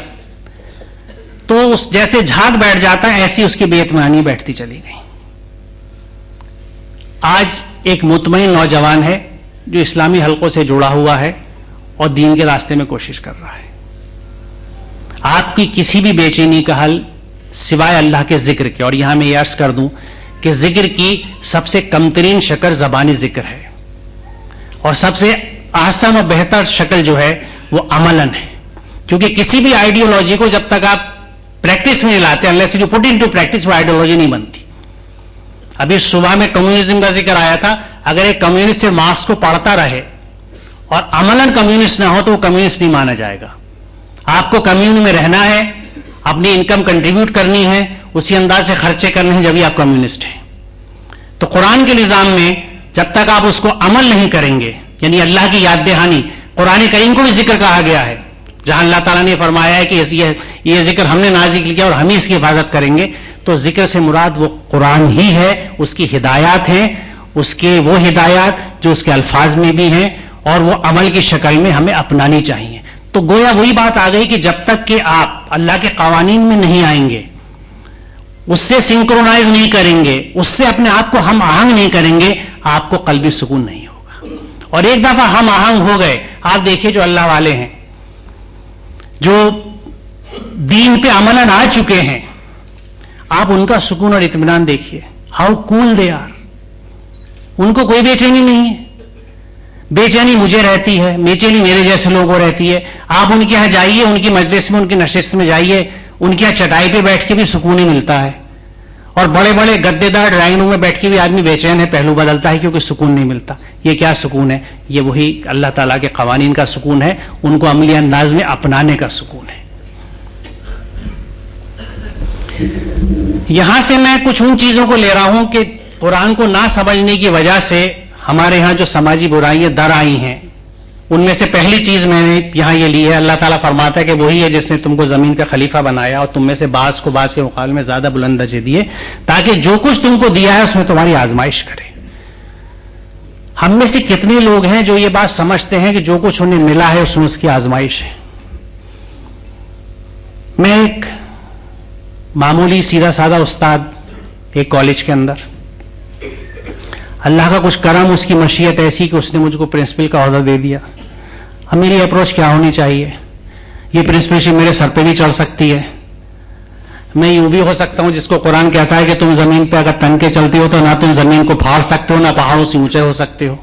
تو اس جیسے جھاگ بیٹھ جاتا ہے ایسی اس کی بے اطمینانی بیٹھتی چلی گئی۔ آج ایک مطمئن نوجوان ہے جو اسلامی حلقوں سے جڑا ہوا ہے اور دین کے راستے میں کوشش کر رہا ہے۔ آپ کی کسی بھی بے چینی کا حل سوائے اللہ کے ذکر کے، اور یہاں میں یہ عرض کر دوں کہ ذکر کی سب سے کم ترین شکل زبانی ذکر ہے اور سب سے آسان اور بہتر شکل جو ہے وہ عملاً ہے، کیونکہ کسی بھی آئیڈیالوجی کو جب تک آپ پریکٹس میں نہیں لاتے، unless you put into practice، وہ آئیڈیالوجی نہیں بنتی۔ ابھی صبح میں کمیونزم کا ذکر آیا تھا، اگر ایک کمیونسٹ سے مارکس کو پڑھتا رہے اور عملاً کمیونسٹ نہ ہو تو وہ کمیونسٹ نہیں مانا جائے گا۔ آپ کو کمیون میں رہنا ہے، اپنی انکم کنٹریبیوٹ کرنی ہے، اسی انداز سے خرچے کرنے ہیں جبھی آپ کمیونسٹ ہیں۔ تو قرآن کے نظام میں جب تک آپ اس کو عمل نہیں کریں گے، یعنی اللہ کی یاد دہانی، قرآن کریم کو بھی ذکر کہا گیا ہے جہاں اللہ تعالیٰ نے فرمایا ہے کہ یہ ذکر ہم نے نازل کیا اور ہم ہی اس کی حفاظت کریں گے، تو ذکر سے مراد وہ قرآن ہی ہے، اس کی ہدایات ہیں، اس کے وہ ہدایات جو اس کے الفاظ میں بھی ہیں اور وہ عمل کی شکل میں ہمیں اپنانی چاہیے۔ تو گویا وہی بات آ گئی کہ جب تک کہ آپ اللہ کے قوانین میں نہیں آئیں گے، اس سے سنکرونائز نہیں کریں گے، اس سے اپنے آپ کو ہم آہنگ نہیں کریں گے، آپ کو قلبی سکون نہیں ہوگا۔ اور ایک دفعہ ہم آہنگ ہو گئے، آپ دیکھیے جو اللہ والے ہیں، جو دین پہ عملاً آ چکے ہیں، آپ ان کا سکون اور اطمینان دیکھیے، ہاؤ کول دے آر، ان کو کوئی بے چینی نہیں ہے۔ بے چینی مجھے رہتی ہے، بے چینی میرے جیسے لوگوں رہتی ہے۔ آپ ان کے یہاں جائیے، ان کی مجلس میں، ان کی نشست میں جائیے، ان کے یہاں چٹائی پہ بیٹھ کے بھی سکون ہی ملتا ہے، اور بڑے بڑے گدے دار ڈرائنگ روم میں بیٹھ کے بھی آدمی بے چین ہے، پہلو بدلتا ہے کیونکہ سکون نہیں ملتا۔ یہ کیا سکون ہے؟ یہ وہی اللہ تعالیٰ کے قوانین کا سکون ہے، ان کو عملی انداز میں اپنانے کا سکون ہے۔ یہاں سے میں کچھ ان چیزوں کو لے رہا ہوں کہ قرآن کو نہ سمجھنے کی وجہ سے ہمارے ہاں جو سماجی برائیاں در آئی ہیں، ان میں سے پہلی چیز میں نے یہاں یہ لی ہے، اللہ تعالیٰ فرماتا ہے کہ وہی ہے جس نے تم کو زمین کا خلیفہ بنایا اور تم میں سے بعض کو بعض کے مقابلے میں زیادہ بلند درجے دیے تاکہ جو کچھ تم کو دیا ہے اس میں تمہاری آزمائش کرے۔ ہم میں سے کتنے لوگ ہیں جو یہ بات سمجھتے ہیں کہ جو کچھ انہیں ملا ہے اس میں اس کی آزمائش ہے؟ میں ایک معمولی سیدھا سادہ استاد ایک کالج کے اندر، اللہ کا کچھ کرم، اس کی مشیت ایسی کہ اس نے مجھ کو پرنسپل کا عہدہ دے دیا۔ اب میری اپروچ کیا ہونی چاہیے؟ یہ پرنسپلشپ میرے سر پہ بھی چڑھ سکتی ہے، میں یوں بھی ہو سکتا ہوں جس کو قرآن کہتا ہے کہ تم زمین پہ اگر تن کے چلتے ہو تو نہ تم زمین کو پھاڑ سکتے ہو نہ پہاڑوں سے اونچے ہو سکتے ہو۔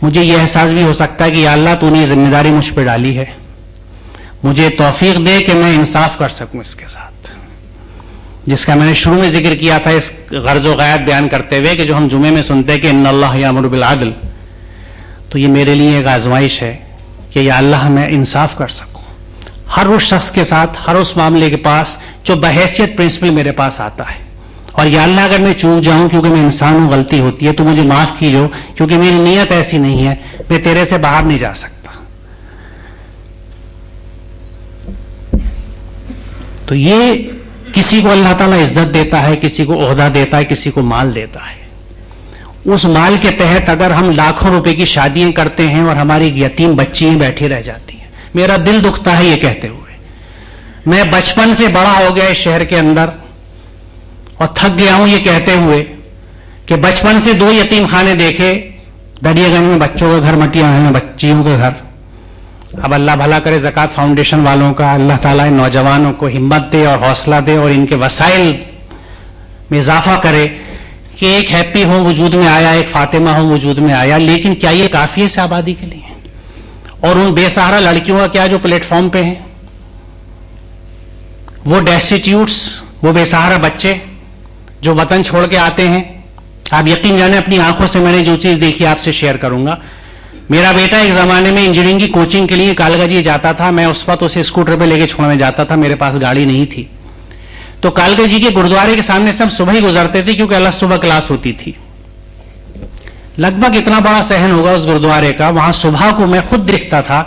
مجھے یہ احساس بھی ہو سکتا ہے کہ یا اللہ تو نے یہ ذمہ داری مجھ پہ ڈالی ہے، مجھے توفیق دے کہ میں انصاف کر سکوں اس کے ساتھ، جس کا میں نے شروع میں ذکر کیا تھا اس غرض و غایت بیان کرتے ہوئے کہ جو ہم جمعے میں سنتے ہیں کہ ان اللہ یامر بالعدل، تو یہ میرے لیے ایک آزمائش ہے کہ یا اللہ میں انصاف کر سکوں ہر اس شخص کے ساتھ، ہر اس معاملے کے پاس جو بحیثیت پرنسپل میرے پاس آتا ہے، اور یا اللہ اگر میں چوک جاؤں کیونکہ میں انسان ہوں، غلطی ہوتی ہے تو مجھے معاف کیجو کیونکہ میری نیت ایسی نہیں ہے، میں تیرے سے باہر نہیں جا سکتا۔ تو یہ کسی کو اللہ تعالیٰ عزت دیتا ہے، کسی کو عہدہ دیتا ہے، کسی کو مال دیتا ہے، اس مال کے تحت اگر ہم لاکھوں روپے کی شادیاں کرتے ہیں اور ہماری یتیم بچیاں بیٹھی رہ جاتی ہیں، میرا دل دکھتا ہے یہ کہتے ہوئے۔ میں بچپن سے بڑا ہو گیا اس شہر کے اندر اور تھک گیا ہوں یہ کہتے ہوئے کہ بچپن سے 2 یتیم خانے دیکھے، دریا گنج میں بچوں کا گھر، مٹیاں میں بچیوں کا گھر۔ اب اللہ بھلا کرے زکوٰۃ فاؤنڈیشن والوں کا، اللہ تعالیٰ ان نوجوانوں کو ہمت دے اور حوصلہ دے اور ان کے وسائل میں اضافہ کرے کہ ایک ہیپی ہوم وجود میں آیا، ایک فاطمہ ہوم وجود میں آیا، لیکن کیا یہ کافی ہے اس آبادی کے لیے؟ اور ان بے سہارا لڑکیوں کا کیا جو پلیٹ فارم پہ ہیں، وہ ڈیسٹیٹیوٹس، وہ بے سہارا بچے جو وطن چھوڑ کے آتے ہیں؟ آپ یقین جانیں اپنی آنکھوں سے میں نے جو چیز دیکھی آپ سے شیئر کروں گا۔ میرا بیٹا ایک زمانے میں انجینئرنگ کی کوچنگ کے لیے کالگا جی جاتا تھا، میں اس وقت اسے اسکوٹر پہ لے کے چھوڑنے جاتا تھا، میرے پاس گاڑی نہیں تھی، تو کالگا جی کے گرودوارے کے سامنے سے ہم صبح ہی گزرتے تھے کیونکہ اللہ صبح کلاس ہوتی تھی۔ لگ بھگ اتنا بڑا صحن ہوگا اس گرودوارے کا، وہاں صبح کو میں خود دیکھتا تھا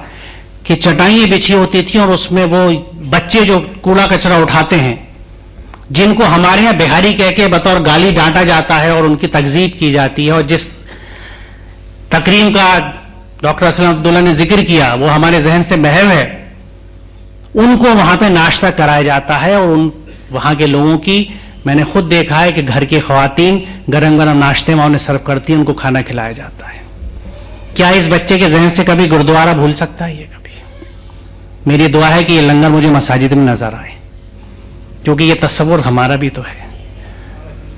کہ چٹائیاں بچھی ہوتی تھیں اور اس میں وہ بچے جو کوڑا کچرا اٹھاتے ہیں، جن کو ہمارے یہاں بہاری کہہ کے بطور گالی ڈانٹا جاتا ہے اور ان کی تکذیب کی جاتی ہے، اور جس تقریم کا ڈاکٹر اسلم عبداللہ نے ذکر کیا وہ ہمارے ذہن سے محو ہے، ان کو وہاں پہ ناشتہ کرایا جاتا ہے، اور ان وہاں کے لوگوں کی میں نے خود دیکھا ہے کہ گھر کی خواتین گرم گرم ناشتے میں انہیں سرو کرتی ہیں، ان کو کھانا کھلایا جاتا ہے۔ کیا اس بچے کے ذہن سے کبھی گردوارہ بھول سکتا ہے یہ کبھی؟ میری دعا ہے کہ یہ لنگر مجھے مساجد میں نظر آئے، کیونکہ یہ تصور ہمارا بھی تو ہے۔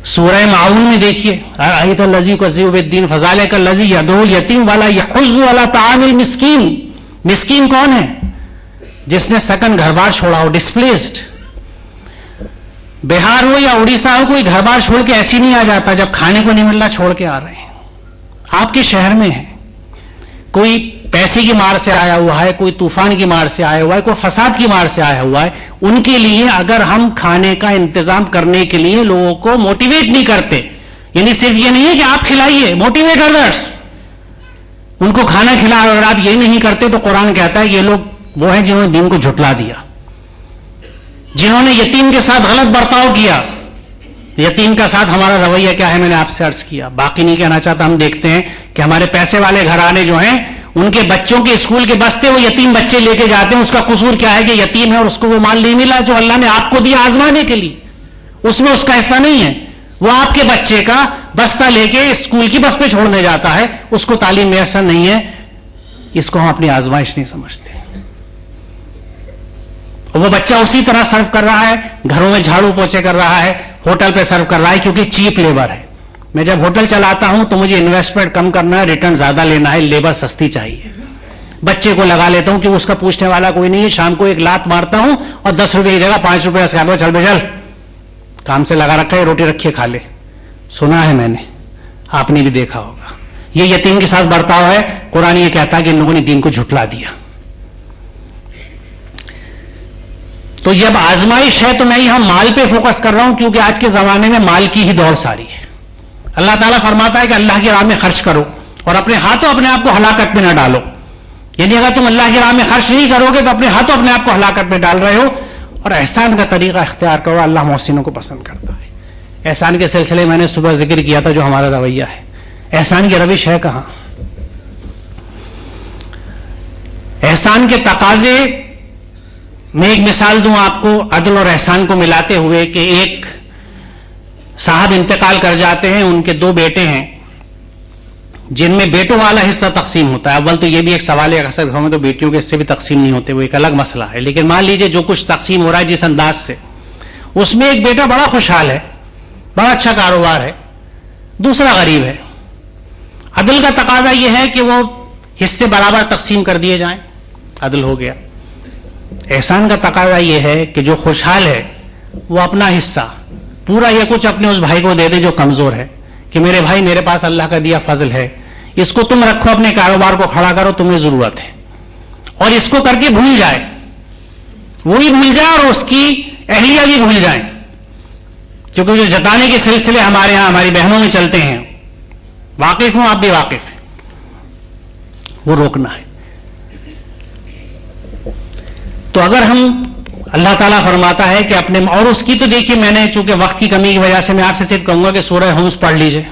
سورہ معاون میں دیکھیے، ارأیت الذی یکذب بالدین فذلک الذی یدعو الیتیم ولا یحض علی طعام المسکین۔ مسکین کون ہے؟ جس نے سکن گھر بار چھوڑا ہو، ڈسپلیسڈ۔ بہار ہو یا اڑیسہ ہو، کوئی گھر بار چھوڑ کے ایسی نہیں آ جاتا جب کھانے کو نہیں مل رہا چھوڑ کے آ رہے ہیں۔ آپ کے شہر میں ہے، کوئی پیسے کی مار سے آیا ہوا ہے، کوئی طوفان کی مار سے آیا ہوا ہے، کوئی فساد کی مار سے آیا ہوا ہے، ان کے لیے اگر ہم کھانے کا انتظام کرنے کے لیے لوگوں کو موٹیویٹ نہیں کرتے، یعنی صرف یہ نہیں ہے کہ آپ کھلائیے، موٹیویٹ ادرس، ان کو کھانا کھلا، اگر آپ یہ نہیں کرتے تو قرآن کہتا ہے یہ لوگ وہ ہیں جنہوں نے دین کو جھٹلا دیا، جنہوں نے یتیم کے ساتھ غلط برتاؤ کیا۔ یتیم کا ساتھ ہمارا رویہ کیا ہے میں نے آپ سے عرض کیا، باقی نہیں کہنا چاہتا۔ ہم دیکھتے ہیں کہ ہمارے پیسے والے گھرانے جو ہیں ان کے بچوں کے اسکول کے بستے وہ یتیم بچے لے کے جاتے ہیں، اس کا قصور کیا ہے کہ یتیم ہے اور اس کو وہ مال نہیں ملا جو اللہ نے آپ کو دیا آزمانے کے لیے، اس میں اس کا حصہ نہیں ہے، وہ آپ کے بچے کا بستہ لے کے اسکول کی بس پہ چھوڑنے جاتا ہے، اس کو تعلیم میسر نہیں ہے، اس کو ہم اپنی آزمائش نہیں سمجھتے۔ وہ بچہ اسی طرح سرو کر رہا ہے، گھروں میں جھاڑو پوچھے کر رہا ہے، ہوٹل پہ سرو کر رہا ہے، کیونکہ چیپ لیبر ہے۔ میں جب ہوٹل چلاتا ہوں تو مجھے انویسٹمنٹ کم کرنا ہے، ریٹرن زیادہ لینا ہے، لیبر سستی چاہیے۔ بچے کو لگا لیتا ہوں کہ اس کا پوچھنے والا کوئی نہیں ہے، شام کو ایک لات مارتا ہوں اور 10 روپے کی جگہ 5 روپے کا چل بے چل، کام سے لگا رکھا ہے، روٹی رکھیے کھا لے۔ سنا ہے میں نے، آپ نے بھی دیکھا ہوگا، یہ یتیم کے ساتھ برتاؤ ہے۔ قرآن یہ کہتا ہے کہ ان لوگوں نے دین کو جھٹلا دیا۔ تو جب آزمائش ہے تو میں یہاں مال پہ فوکس کر رہا ہوں، کیونکہ آج کے زمانے میں مال کی ہی دور ساری ہے. اللہ تعالیٰ فرماتا ہے کہ اللہ کی راہ میں خرچ کرو اور اپنے ہاتھوں اپنے آپ کو ہلاکت میں نہ ڈالو. یعنی اگر تم اللہ کی راہ میں خرچ نہیں کرو گے تو اپنے ہاتھوں اپنے آپ کو ہلاکت میں ڈال رہے ہو. اور احسان کا طریقہ اختیار کرو، اللہ محسنوں کو پسند کرتا ہے. احسان کے سلسلے میں نے صبح ذکر کیا تھا جو ہمارا رویہ ہے. احسان کی روش ہے کہاں؟ احسان کے تقاضے میں ایک مثال دوں آپ کو عدل اور احسان کو ملاتے ہوئے کہ ایک صاحب انتقال کر جاتے ہیں، ان کے 2 بیٹے ہیں جن میں بیٹوں والا حصہ تقسیم ہوتا ہے. اول تو یہ بھی ایک سوال ہے، اکثر گھروں میں تو بیٹیوں کے حصے بھی تقسیم نہیں ہوتے، وہ ایک الگ مسئلہ ہے. لیکن مان لیجئے جو کچھ تقسیم ہو رہا ہے جس انداز سے، اس میں ایک بیٹا بڑا خوشحال ہے، بڑا اچھا کاروبار ہے، دوسرا غریب ہے. عدل کا تقاضا یہ ہے کہ وہ حصے برابر تقسیم کر دیے جائیں، عدل ہو گیا. احسان کا تقاضا یہ ہے کہ جو خوشحال ہے وہ اپنا حصہ پورا یا کچھ اپنے اس بھائی کو دے دے جو کمزور ہے، کہ میرے بھائی میرے پاس اللہ کا دیا فضل ہے، اس کو تم رکھو، اپنے کاروبار کو کھڑا کرو، تمہیں ضرورت ہے. اور اس کو کر کے بھول جائے، وہ بھی بھول جائے اور اس کی اہلیہ بھی بھول جائیں. کیونکہ جو جتانے کے سلسلے ہمارے ہاں ہماری بہنوں میں چلتے ہیں، واقف ہوں، آپ بھی واقف ہیں، وہ روکنا ہے. تو اگر ہم، اللہ تعالیٰ فرماتا ہے کہ اپنے، اور اس کی تو دیکھیے میں نے چونکہ وقت کی کمی کی وجہ سے میں آپ سے صرف کہوں گا کہ سورہ ہومس پڑھ لیجئے.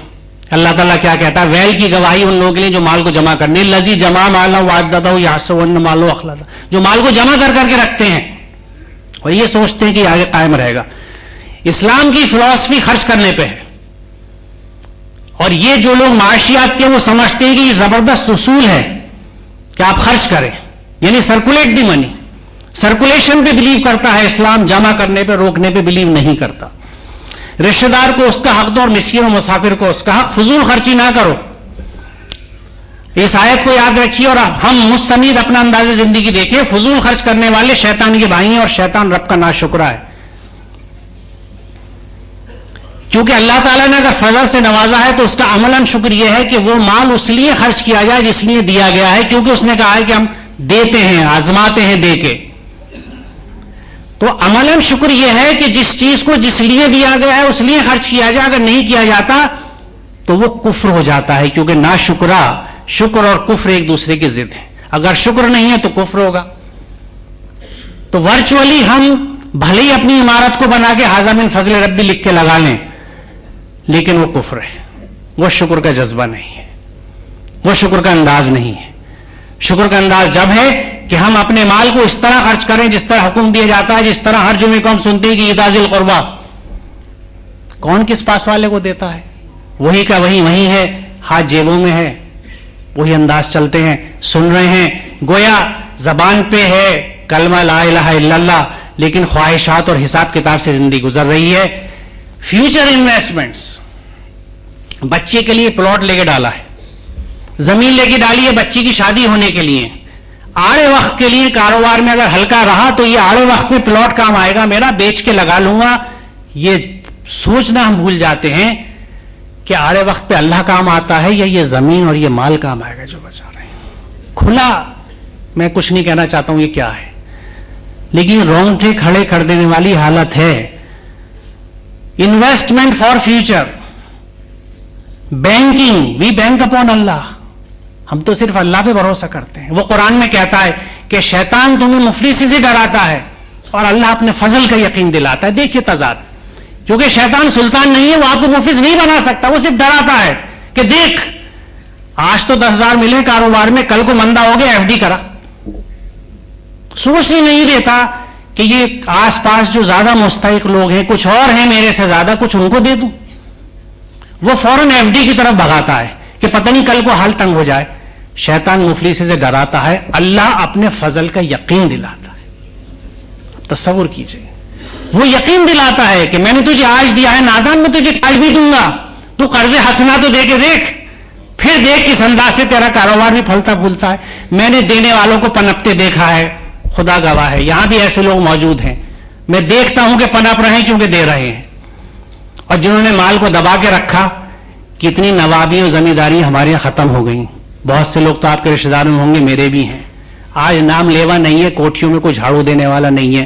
اللہ تعالیٰ کیا کہتا ہے؟ ویل کی گواہی ان لوگوں کے لیے جو مال کو جمع کرنے، لذی جمع مالا وعددہ یحسبن مالہ اخلدا، جو مال کو جمع کر کے رکھتے ہیں اور یہ سوچتے ہیں کہ آگے قائم رہے گا. اسلام کی فلسفی خرچ کرنے پہ ہے، اور یہ جو لوگ معاشیات کے وہ سمجھتے ہیں کہ یہ زبردست اصول ہے کہ آپ خرچ کریں، یعنی سرکولیٹ دی منی. سرکولیشن پہ بلیو کرتا ہے اسلام، جمع کرنے پہ روکنے پہ بلیو نہیں کرتا. رشتہ دار کو اس کا حق دو اور مسکین و مسافر کو اس کا حق. فضول خرچی نہ کرو. اس آیت کو یاد رکھیے اور ہم مستمید اپنا انداز زندگی دیکھیں. فضول خرچ کرنے والے شیطان کے بھائی ہیں اور شیطان رب کا ناشکرا ہے. کیونکہ اللہ تعالیٰ نے اگر فضل سے نوازا ہے تو اس کا عملاً شکر یہ ہے کہ وہ مال اس لیے خرچ کیا جائے جس لیے دیا گیا ہے، کیونکہ اس نے کہا ہے کہ ہم دیتے ہیں، آزماتے ہیں دے کے. تو عملاً شکر یہ ہے کہ جس چیز کو جس لیے دیا گیا ہے اس لیے خرچ کیا جائے. اگر نہیں کیا جاتا تو وہ کفر ہو جاتا ہے، کیونکہ ناشکرا، شکر اور کفر ایک دوسرے کی ضد ہے. اگر شکر نہیں ہے تو کفر ہوگا. تو ورچولی ہم بھلے ہی اپنی عمارت کو بنا کے ھذا من فضل ربی لکھ کے لگا لیں، لیکن وہ کفر ہے، وہ شکر کا جذبہ نہیں ہے، وہ شکر کا انداز نہیں ہے. شکر کا انداز جب ہے کہ ہم اپنے مال کو اس طرح خرچ کریں جس طرح حکم دیا جاتا ہے. جس طرح ہر جمعے کو ہم سنتے ہیں کہ اعطاء ذی القربیٰ، کون کس پاس والے کو دیتا ہے؟ وہی کا وہی ہے، ہاتھ جیبوں میں ہے، وہی انداز چلتے ہیں، سن رہے ہیں. گویا زبان پہ ہے کلمہ لا الہ الا اللہ، لیکن خواہشات اور حساب کتاب سے زندگی گزر رہی ہے. فیوچر انویسٹمنٹس، بچے کے لیے پلاٹ لے کے ڈالا ہے، زمین لے کے ڈالی ہے بچی کی شادی ہونے کے لیے. آڑے وقت کے لیے کاروبار میں اگر ہلکا رہا تو یہ آڑے وقت میں پلاٹ کام آئے گا میرا، بیچ کے لگا لوں گا. یہ سوچنا ہم بھول جاتے ہیں کہ آڑے وقت پہ اللہ کام آتا ہے یا یہ زمین اور یہ مال کام آئے گا جو بچا رہے ہیں. کھلا میں کچھ نہیں کہنا چاہتا ہوں یہ کیا ہے، لیکن رونگٹے کھڑے کر دینے والی حالت ہے. Investment for future, banking, we bank upon Allah. ہم تو صرف اللہ پہ بھروسہ کرتے ہیں. وہ قرآن میں کہتا ہے کہ شیطان تمہیں مفلسی سے ڈراتا ہے اور اللہ اپنے فضل کا یقین دلاتا ہے. دیکھیے تضاد، کیونکہ شیطان سلطان نہیں ہے، وہ آپ کو مفلس نہیں بنا سکتا، وہ صرف ڈراتا ہے کہ دیکھ آج تو 10,000 ملے کاروبار میں، کل کو مندہ ہو گیا، ایف ڈی کرا. سوچ ہی نہیں دیتا کہ یہ آس پاس جو زیادہ مستحق لوگ ہیں، کچھ اور ہیں میرے سے زیادہ، کچھ ان کو دے دوں. وہ فوراً ایف ڈی کی طرف بھگاتا ہے کہ پتہ نہیں کل کو حال تنگ ہو جائے. شیطان مفلسی سے ڈراتا ہے، اللہ اپنے فضل کا یقین دلاتا ہے. تصور کیجئے، وہ یقین دلاتا ہے کہ میں نے تجھے آج دیا ہے نادان، میں تجھے کل بھی دوں گا، تو قرض حسنہ تو دے کے دیکھ، پھر دیکھ کس انداز سے تیرا کاروبار بھی پھلتا پھولتا ہے. میں نے دینے والوں کو پنپتے دیکھا ہے، خدا گواہ ہے، یہاں بھی ایسے لوگ موجود ہیں. میں دیکھتا ہوں کہ پنپ رہے ہیں کیونکہ دے رہے ہیں. اور جنہوں نے مال کو دبا کے رکھا، کتنی نوابی اور زمینداری ہمارے یہاں ختم ہو گئی. بہت سے لوگ تو آپ کے رشتہ داروں میں ہوں گے، میرے بھی ہیں. آج نام لیوا نہیں ہے، کوٹھیوں میں کوئی جھاڑو دینے والا نہیں ہے.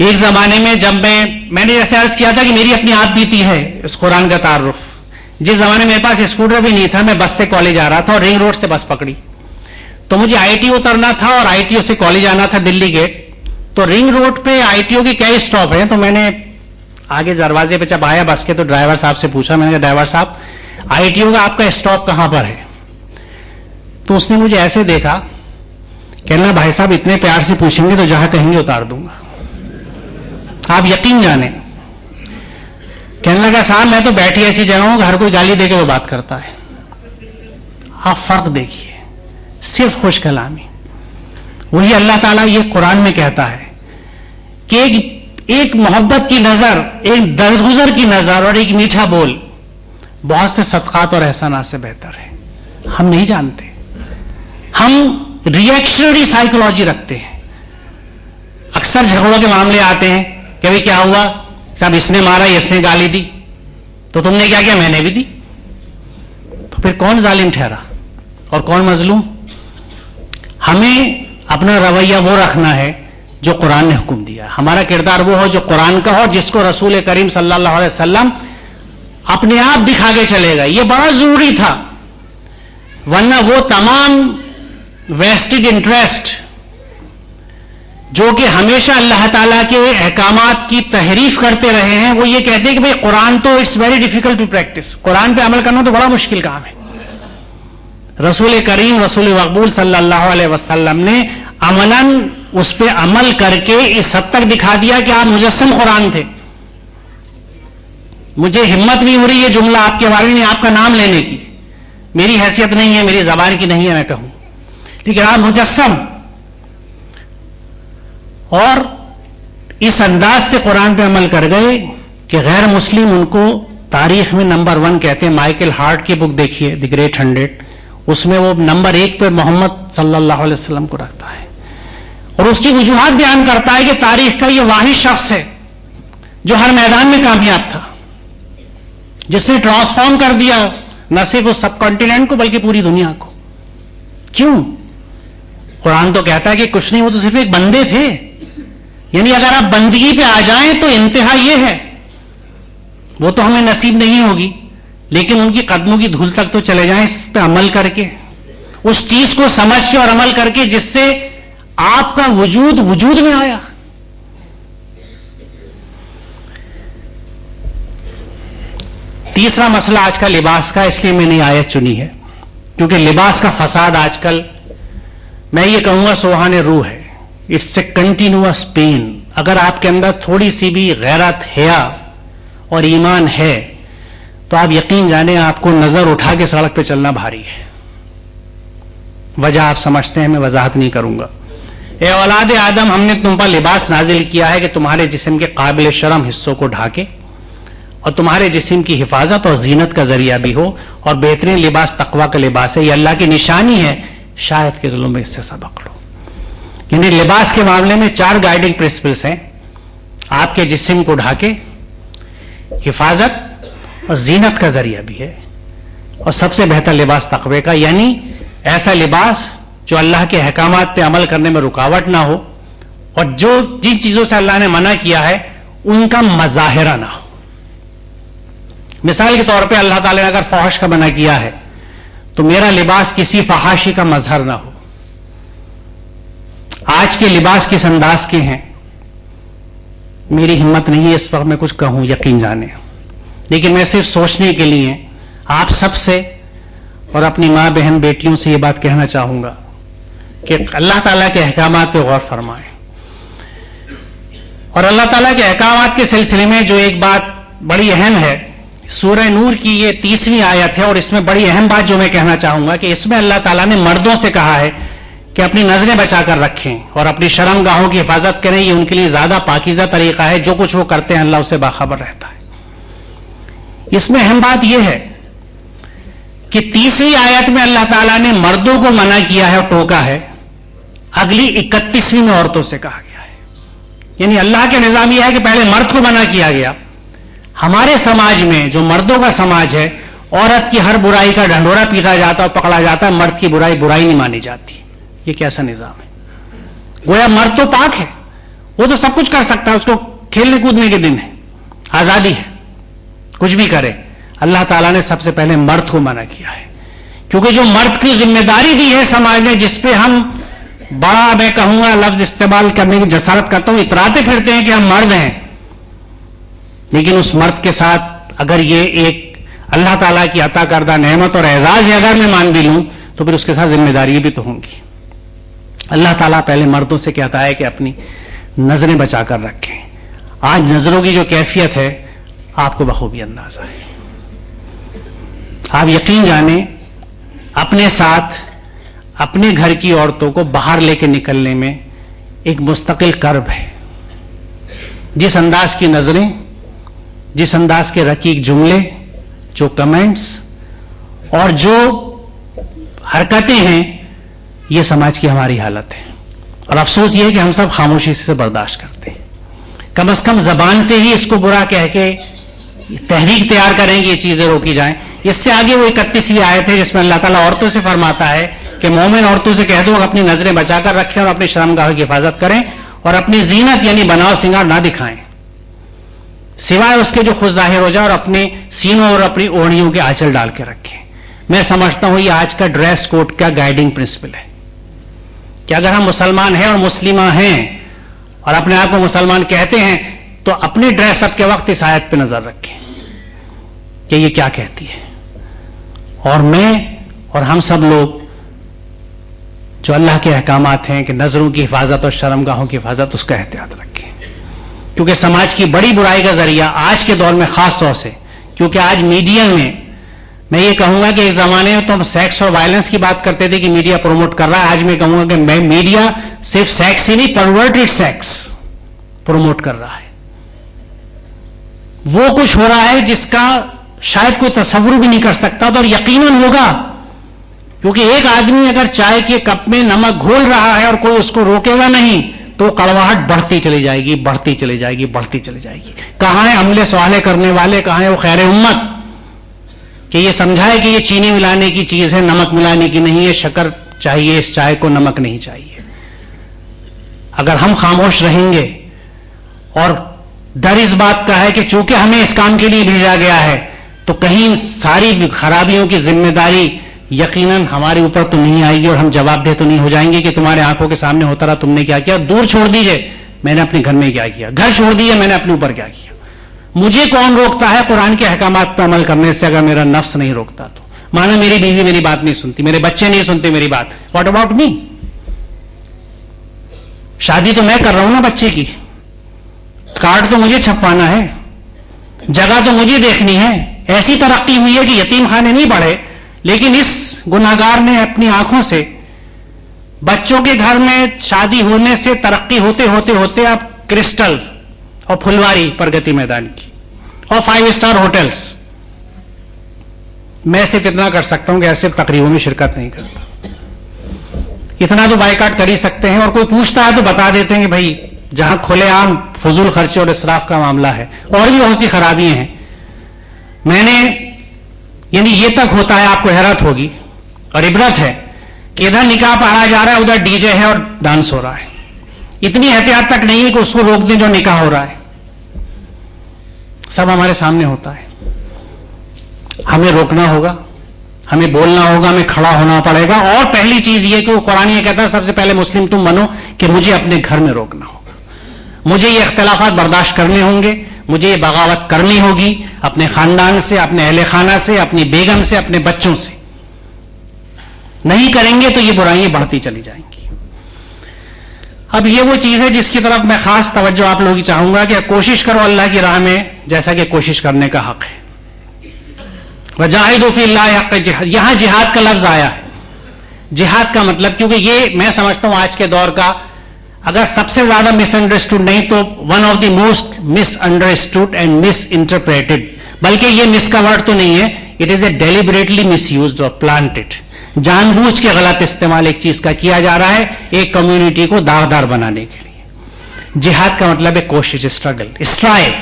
ایک زمانے میں جب میں نے جیسے عرض کیا تھا کہ میری اپنی آپ بیتی ہے اس قرآن کا تعارف. جس زمانے میرے پاس اسکوٹر بھی نہیں تھا, میں بس سے کالج آ رہا تھا اور رنگ روڈ سے بس پکڑی, تو مجھے آئی ٹی اترنا تھا اور آئی ٹی او سے کالج آنا تھا دلی گیٹ. تو رنگ روڈ پہ آئی ٹی او کی کئی اسٹاپ ہیں, تو میں نے آگے دروازے پہ جب آیا بس کے تو ڈرائیور صاحب سے پوچھا, میں نے کہا ڈرائیور صاحب آئی ٹی او کا آپ کا اسٹاپ کہاں پر ہے؟ تو اس نے مجھے ایسے دیکھا, کہنا بھائی صاحب اتنے پیار سے پوچھیں گے تو جہاں کہیں گے اتار دوں گا, آپ یقین جانیں. کہنے لگا صاحب میں تو بیٹھی ایسی جگہ ہوں ہر کوئی گالی دے کے وہ بات کرتا ہے. آپ فرق دیکھیے, صرف خوش کلامی. وہی اللہ تعالیٰ یہ قرآن میں کہتا ہے کہ ایک محبت کی نظر, ایک درگزر کی نظر اور ایک میٹھا بول بہت سے صدقات اور احسانات سے بہتر ہے. ہم نہیں جانتے, ہم ریئیکشنری سائیکولوجی رکھتے ہیں. اکثر جھگڑوں کے معاملے آتے ہیں کہ بھئی کیا ہوا صاحب, اس نے مارا, اس نے گالی دی, تو تم نے کیا کیا؟ میں نے بھی دی. تو پھر کون ظالم ٹھہرا اور کون مظلوم؟ ہمیں اپنا رویہ وہ رکھنا ہے جو قرآن نے حکم دیا. ہمارا کردار وہ ہو جو قرآن کا ہو, جس کو رسول کریم صلی اللہ علیہ وسلم اپنے آپ دکھا کے چلے گا. یہ بڑا ضروری تھا, ورنہ وہ تمام ویسٹڈ انٹرسٹ جو کہ ہمیشہ اللہ تعالیٰ کے احکامات کی تحریف کرتے رہے ہیں, وہ یہ کہتے ہیں کہ بھئی قرآن تو it's very difficult to practise, Quran پہ عمل کرنا تو بڑا مشکل کام ہے. رسول کریم رسول مقبول صلی اللہ علیہ وسلم نے عملاً اس پہ عمل کر کے اس حد تک دکھا دیا کہ آپ مجسم قرآن تھے. مجھے ہمت نہیں ہو رہی یہ جملہ آپ کے بارے میں آپ کا نام لینے کی, میری حیثیت نہیں ہے, میری زبان کی نہیں ہے میں کہوں, لیکن آپ مجسم. اور اس انداز سے قرآن پہ عمل کر گئے کہ غیر مسلم ان کو تاریخ میں نمبر 1 کہتے ہیں. مائیکل ہارٹ کی بک دیکھیے دی گریٹ 100, اس میں وہ نمبر 1 پہ محمد صلی اللہ علیہ وسلم کو رکھتا ہے اور اس کی وجوہات بیان کرتا ہے کہ تاریخ کا یہ واحد شخص ہے جو ہر میدان میں کامیاب تھا, جس نے ٹرانسفارم کر دیا نہ صرف اس سب کانٹیننٹ کو بلکہ پوری دنیا کو. کیوں؟ قرآن تو کہتا ہے کہ کچھ نہیں, وہ تو صرف ایک بندے تھے. یعنی اگر آپ بندگی پہ آ جائیں تو انتہا یہ ہے, وہ تو ہمیں نصیب نہیں ہوگی, لیکن ان کی قدموں کی دھول تک تو چلے جائیں اس پہ عمل کر کے, اس چیز کو سمجھ کے اور عمل کر کے جس سے آپ کا وجود میں آیا. تیسرا مسئلہ آج کا لباس کا, اس لیے میں نے آیت چنی ہے کیونکہ لباس کا فساد آج کل میں یہ کہوں گا سوہان روح ہے. It's a continuous pain. اگر آپ کے اندر تھوڑی سی بھی غیرت, حیا اور ایمان ہے تو آپ یقین جانیں آپ کو نظر اٹھا کے سڑک پہ چلنا بھاری ہے. وجہ آپ سمجھتے ہیں, میں وضاحت نہیں کروں گا. اے اولاد آدم, ہم نے تم پر لباس نازل کیا ہے کہ تمہارے جسم کے قابل شرم حصوں کو ڈھانکے اور تمہارے جسم کی حفاظت اور زینت کا ذریعہ بھی ہو, اور بہترین لباس تقویٰ کا لباس ہے. یہ اللہ کی نشانی ہے, شاید کے دلوں میں اس سے سبق لو. یعنی لباس کے معاملے میں 4 گائیڈنگ پرنسپلز ہیں. آپ کے جسم کو ڈھانکے, حفاظت اور زینت کا ذریعہ بھی ہے, اور سب سے بہتر لباس تقوی کا, یعنی ایسا لباس جو اللہ کے احکامات پہ عمل کرنے میں رکاوٹ نہ ہو اور جو جن چیزوں سے اللہ نے منع کیا ہے ان کا مظاہرہ نہ ہو. مثال کے طور پہ اللہ تعالیٰ نے اگر فحش کا منع کیا ہے تو میرا لباس کسی فحاشی کا مظہر نہ ہو. آج کے لباس کس انداز کے ہیں میری ہمت نہیں ہے اس وقت میں کچھ کہوں, یقین جانے, لیکن میں صرف سوچنے کے لیے آپ سب سے اور اپنی ماں بہن بیٹیوں سے یہ بات کہنا چاہوں گا کہ اللہ تعالیٰ کے احکامات پہ غور فرمائیں. اور اللہ تعالیٰ کے احکامات کے سلسلے میں جو ایک بات بڑی اہم ہے, سورہ نور کی یہ 30ویں آیت ہے, اور اس میں بڑی اہم بات جو میں کہنا چاہوں گا کہ اس میں اللہ تعالیٰ نے مردوں سے کہا ہے کہ اپنی نظریں بچا کر رکھیں اور اپنی شرم گاہوں کی حفاظت کریں. یہ ان کے لیے زیادہ پاکیزہ طریقہ ہے, جو کچھ وہ کرتے ہیں اللہ اسے باخبر رہتا ہے. اس میں اہم بات یہ ہے کہ 30ویں آیت میں اللہ تعالیٰ نے مردوں کو منع کیا ہے اور ٹوکا ہے, اگلی 31ویں میں عورتوں سے کہا گیا ہے. یعنی اللہ کے نظام یہ ہے کہ پہلے مرد کو منع کیا گیا. ہمارے سماج میں جو مردوں کا سماج ہے, عورت کی ہر برائی کا ڈھنڈورا پیٹا جاتا اور پکڑا جاتا ہے, مرد کی برائی نہیں مانی جاتی. یہ کیسا نظام ہے؟ گویا مرد تو پاک ہے, وہ تو سب کچھ کر سکتا ہے, اس کو کھیلنے کودنے کے دن ہے, آزادی ہے, کچھ بھی کرے. اللہ تعالیٰ نے سب سے پہلے مرد کو منع کیا ہے, کیونکہ جو مرد کی ذمہ داری دی ہے سماج نے, جس پہ ہم بڑا, میں کہوں گا لفظ استعمال کرنے کی جسارت کرتا ہوں, اتراتے پھرتے ہیں کہ ہم مرد ہیں, لیکن اس مرد کے ساتھ اگر یہ ایک اللہ تعالیٰ کی عطا کردہ نعمت اور اعزاز ہے اگر میں مان بھی لوں, تو پھر اس کے ساتھ ذمہ داری بھی تو ہوں گی. اللہ تعالیٰ پہلے مردوں سے کہتا ہے کہ اپنی نظریں بچا کر رکھیں. آج نظروں کی جو کیفیت ہے آپ کو بخوبی اندازہ ہے. آپ یقین جانیں اپنے ساتھ اپنے گھر کی عورتوں کو باہر لے کے نکلنے میں ایک مستقل کرب ہے. جس انداز کی نظریں, جس انداز کے رقیق جملے, جو کمنٹس اور جو حرکتیں ہیں, یہ سماج کی ہماری حالت ہے. اور افسوس یہ ہے کہ ہم سب خاموشی سے برداشت کرتے ہیں. کم از کم زبان سے ہی اس کو برا کہہ کے تحریک تیار کریں کہ یہ چیزیں روکی جائیں. اس سے آگے وہ 31ویں آیت ہے جس میں اللہ تعالیٰ عورتوں سے فرماتا ہے کہ مومن عورتوں سے کہہ دو اپنی نظریں بچا کر رکھیں اور اپنی شرمگاہوں کی حفاظت کریں اور اپنی زینت یعنی بناؤ سنگار نہ دکھائیں سوائے اس کے جو خود ظاہر ہو جائے, اور اپنے سینوں اور اپنی اوڑھیوں کے آنچل ڈال کے رکھیں. میں سمجھتا ہوں یہ آج کا ڈریس کوڈ کا گائیڈنگ پرنسپل ہے کہ اگر ہم مسلمان ہیں اور مسلمہ ہیں اور اپنے آپ کو مسلمان کہتے ہیں تو اپنے ڈریس اپ کے وقت اس آیت پہ نظر رکھیں کہ یہ کیا کہتی ہے. اور میں اور ہم سب لوگ جو اللہ کے احکامات ہیں کہ نظروں کی حفاظت اور شرمگاہوں کی حفاظت, اس کا احتیاط رکھیں, کیونکہ سماج کی بڑی برائی کا ذریعہ آج کے دور میں خاص طور سے, کیونکہ آج میڈیا میں یہ کہوں گا کہ اس زمانے میں تو ہم سیکس اور وائلنس کی بات کرتے تھے کہ میڈیا پروموٹ کر رہا ہے, آج میں کہوں گا کہ میڈیا صرف سیکس ہی نہیں, پرورٹڈ سیکس پروموٹ کر رہا ہے. وہ کچھ ہو رہا ہے جس کا شاید کوئی تصور بھی نہیں کر سکتا, اور یقیناً ہوگا, کیونکہ ایک آدمی اگر چائے کے کپ میں نمک گھول رہا ہے اور کوئی اس کو روکے گا نہیں تو کڑواہٹ بڑھتی چلی جائے گی, بڑھتی چلی جائے گی, بڑھتی چلی جائے گی. کہاں ہیں عملے سوالے کرنے والے, کہاں ہے وہ خیر امت کہ یہ سمجھائے کہ یہ چینی ملانے کی چیز ہے, نمک ملانے کی نہیں ہے, شکر چاہیے اس چائے کو, نمک نہیں چاہیے. اگر ہم خاموش رہیں گے, اور ڈر اس بات کا ہے کہ چونکہ ہمیں اس کام کے لیے بھیجا گیا ہے تو کہیں ساری خرابیوں کی ذمہ داری یقیناً ہمارے اوپر تو نہیں آئے گی اور ہم جواب دہ تو نہیں ہو جائیں گے کہ تمہارے آنکھوں کے سامنے ہوتا رہا, تم نے کیا کیا. دور چھوڑ دیجئے میں نے اپنے گھر میں کیا کیا, گھر چھوڑ دیجئے میں نے اپنے اوپر کیا کیا. مجھے کون روکتا ہے قرآن کے احکامات پر عمل کرنے سے اگر میرا نفس نہیں روکتا تو؟ مانا میری بیوی میری بات نہیں سنتی, میرے بچے نہیں سنتے میری بات, واٹ اباؤٹ می؟ شادی تو میں کر رہا ہوں نا بچے کی, کارڈ تو مجھے چھپوانا ہے, جگہ تو مجھے دیکھنی ہے. ایسی ترقی ہوئی ہے کہ یتیم خانے نہیں بڑھے, لیکن اس گناہگار نے اپنی آنکھوں سے بچوں کے گھر میں شادی ہونے سے ترقی ہوتے ہوتے ہوتے اب کرسٹل اور پھلواری پرگتی میدان کی اور 5 اسٹار ہوٹلز. میں صرف اتنا کر سکتا ہوں کہ ایسے تقریبوں میں شرکت نہیں کرتا. اتنا تو بائیکاٹ کر ہی سکتے ہیں, اور کوئی پوچھتا ہے تو بتا دیتے ہیں کہ بھائی جہاں کھلے عام فضول خرچے اور اسراف کا معاملہ ہے, اور بھی بہت سی خرابیاں ہیں. میں نے یعنی یہ تک ہوتا ہے, آپ کو حیرت ہوگی اور عبرت ہے کہ ادھر نکاح پڑھایا جا رہا ہے, ادھر ڈی جے ہے اور ڈانس ہو رہا ہے. اتنی احتیاط تک نہیں ہے کہ اس کو روک دیں جو نکاح ہو رہا ہے. سب ہمارے سامنے ہوتا ہے. ہمیں روکنا ہوگا, ہمیں بولنا ہوگا, ہمیں کھڑا ہونا پڑے گا. اور پہلی چیز یہ کہ وہ قرآن یہ کہتا ہے سب سے پہلے مسلم تم بنو کہ مجھے اپنے گھر میں روکنا ہوگا, مجھے یہ اختلافات برداشت کرنے ہوں گے, مجھے یہ بغاوت کرنی ہوگی اپنے خاندان سے, اپنے اہل خانہ سے, اپنی بیگم سے, اپنے بچوں سے. نہیں کریں گے تو یہ برائیاں بڑھتی چلی جائیں گی. اب یہ وہ چیز ہے جس کی طرف میں خاص توجہ آپ لوگوں کی چاہوں گا کہ کوشش کرو اللہ کی راہ میں, جیسا کہ کوشش کرنے کا حق ہے. وجاہدوا فی اللہ حق جہاد, یہاں جہاد کا لفظ آیا ہے. جہاد کا مطلب, کیونکہ یہ میں سمجھتا ہوں آج کے دور کا اگر سب سے زیادہ مس انڈرسٹوڈ نہیں تو one of the most miss understood and miss interpreted, بلکہ یہ مس کا ورڈ تو نہیں ہے, it is a deliberately miss used اور پلانٹڈ. جان بوجھ کے غلط استعمال ایک چیز کا کیا جا رہا ہے ایک کمیونٹی کو داغدار بنانے کے لیے. جہاد کا مطلب ہے کوشش, اسٹرگل, اسٹرائیو.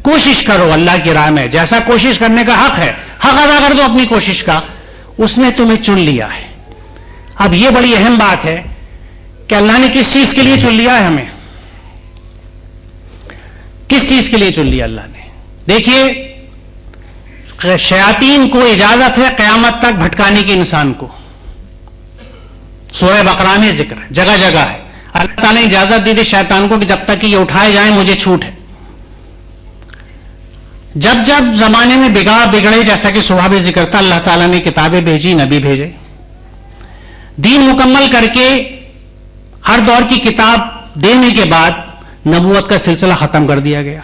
کوشش کرو اللہ کی راہ میں, جیسا کوشش کرنے کا حق ہے, حق ادا کر دو اپنی کوشش کا, اس نے تمہیں چن لیا ہے. اب یہ بڑی اہم بات ہے کہ اللہ نے کس چیز کے لیے چن لیا ہے ہمیں. کس چیز کے لیے چن لیا اللہ نے؟ دیکھیے، شیاطین کو اجازت ہے قیامت تک بھٹکانے کی انسان کو. سورہ بقرہ میں ذکر ہے، جگہ جگہ ہے. اللہ تعالیٰ نے اجازت دی تھی شیطان کو کہ جب تک کہ یہ اٹھائے جائیں مجھے چھوٹ ہے. جب جب زمانے میں بگڑے، جیسا کہ صبح بھی ذکر تھا، اللہ تعالیٰ نے کتابیں بھیجی، نبی بھیجے، دین مکمل کر کے ہر دور کی کتاب دینے کے بعد نبوت کا سلسلہ ختم کر دیا گیا.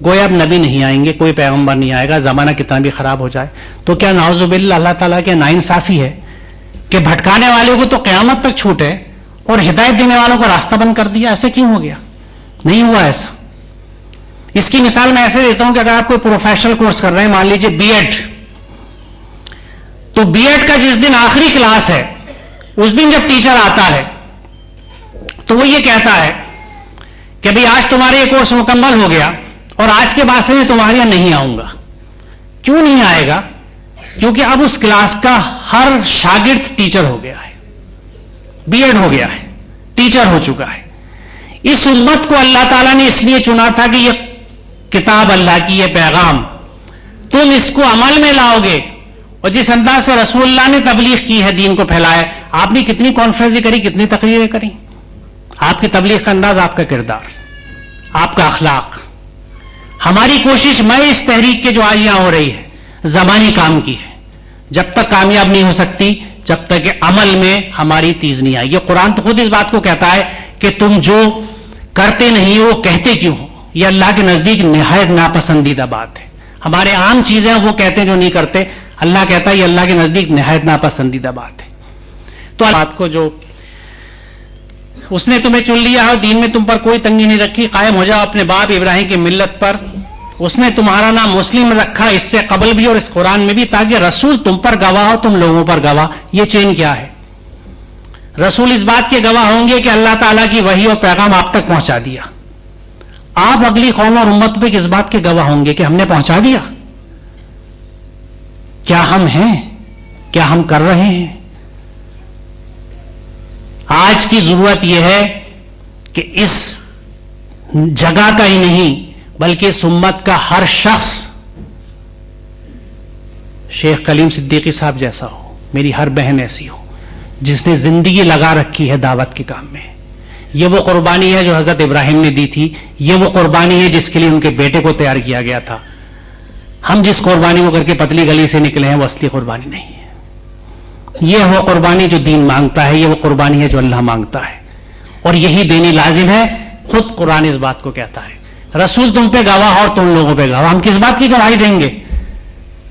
گویا اب نبی نہیں آئیں گے، کوئی پیغمبر نہیں آئے گا، زمانہ کتنا بھی خراب ہو جائے. تو کیا نعوذ باللہ اللہ تعالیٰ کے ناانصافی ہے کہ بھٹکانے والے کو تو قیامت تک چھوٹ ہے اور ہدایت دینے والوں کو راستہ بند کر دیا؟ ایسے کیوں ہو گیا؟ نہیں ہوا ایسا. اس کی مثال میں ایسے دیتا ہوں کہ اگر آپ کوئی پروفیشنل کورس کر رہے ہیں، مان لیجیے بی ایڈ، تو بی ایڈ کا جس دن آخری کلاس ہے اس دن جب ٹیچر آتا ہے تو وہ یہ کہتا ہے کہ بھئی آج تمہارا یہ کورس مکمل ہو گیا اور آج کے بعد سے میں تمہارے یہاں نہیں آؤں گا. کیوں نہیں آئے گا؟ کیونکہ اب اس کلاس کا ہر شاگرد ٹیچر ہو گیا ہے، بی ایڈ ہو گیا ہے، ٹیچر ہو چکا ہے. اس امت کو اللہ تعالیٰ نے اس لیے چنا تھا کہ یہ کتاب اللہ کی، یہ پیغام تم اس کو عمل میں لاؤ گے. اور جس انداز سے رسول اللہ نے تبلیغ کی ہے، دین کو پھیلایا، آپ نے کتنی کانفرنسیں کری، کتنی تقریریں کری. آپ کی تبلیغ کا انداز، آپ کا کردار، آپ کا اخلاق. ہماری کوشش میں اس تحریک کے جو آج یہاں ہو رہی ہے زمانی کام کی ہے. جب تک کامیاب نہیں ہو سکتی جب تک کہ عمل میں ہماری تیز نہیں آئی. یہ قرآن تو خود اس بات کو کہتا ہے کہ تم جو کرتے نہیں وہ کہتے کیوں ہو. یہ اللہ کے نزدیک نہایت ناپسندیدہ بات ہے. ہمارے عام چیزیں وہ کہتے ہیں جو نہیں کرتے، اللہ کہتا ہے یہ اللہ کے نزدیک نہایت ناپسندیدہ بات ہے. تو بات کو جو اس نے تمہیں چن لیا ہے، دین میں تم پر کوئی تنگی نہیں رکھی، قائم ہو جاؤ اپنے باپ ابراہیم کی ملت پر. اس نے تمہارا نام مسلم رکھا اس سے قبل بھی اور اس قرآن میں بھی، تاکہ رسول تم پر گواہ ہو، تم لوگوں پر گواہ. یہ چین کیا ہے؟ رسول اس بات کے گواہ ہوں گے کہ اللہ تعالیٰ کی وحی اور پیغام آپ تک پہنچا دیا. آپ اگلی قوم اور امت پہ کس بات کے گواہ ہوں گے کہ ہم نے پہنچا دیا؟ کیا ہم ہیں؟ کیا ہم کر رہے ہیں؟ آج کی ضرورت یہ ہے کہ اس جگہ کا ہی نہیں بلکہ اس امت کا ہر شخص شیخ کلیم صدیقی صاحب جیسا ہو، میری ہر بہن ایسی ہو جس نے زندگی لگا رکھی ہے دعوت کے کام میں. یہ وہ قربانی ہے جو حضرت ابراہیم نے دی تھی، یہ وہ قربانی ہے جس کے لیے ان کے بیٹے کو تیار کیا گیا تھا. ہم جس قربانی کو کر کے پتلی گلی سے نکلے ہیں وہ اصلی قربانی نہیں ہے. یہ وہ قربانی جو دین مانگتا ہے، یہ وہ قربانی ہے جو اللہ مانگتا ہے، اور یہی دینی لازم ہے. خود قرآن اس بات کو کہتا ہے، رسول تم پہ گواہ اور تم لوگوں پہ گواہ. ہم کس بات کی گواہی دیں گے؟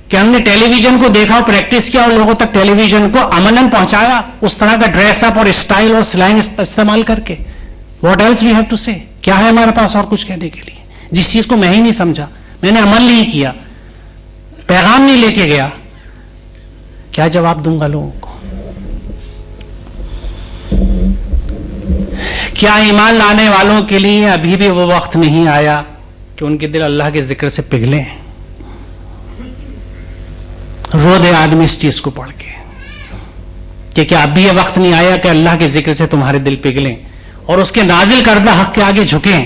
کہ ہم نے ٹیلی ویژن کو دیکھا اور پریکٹس کیا اور لوگوں تک ٹیلی ویژن کو امنن پہنچایا اس طرح کا ڈریس اپ اور اسٹائل اور سلائنگ استعمال کر کے. What else we have to say? کیا ہے ہمارے پاس اور کچھ کہنے کے لیے؟ جس چیز کو میں ہی نہیں سمجھا، میں نے عمل نہیں کیا، پیغام نہیں لے کے گیا، کیا جواب دوں گا لوگوں کو؟ کیا ایمان لانے والوں کے لیے ابھی بھی وہ وقت نہیں آیا کہ ان کے دل اللہ کے ذکر سے پگھلیں؟ رو دے آدمی اس چیز کو پڑھ کے کہ کیا اب بھی یہ وقت نہیں آیا کہ اللہ کے ذکر سے تمہارے دل پگھلیں اور اس کے نازل کردہ حق کے آگے جھکیں،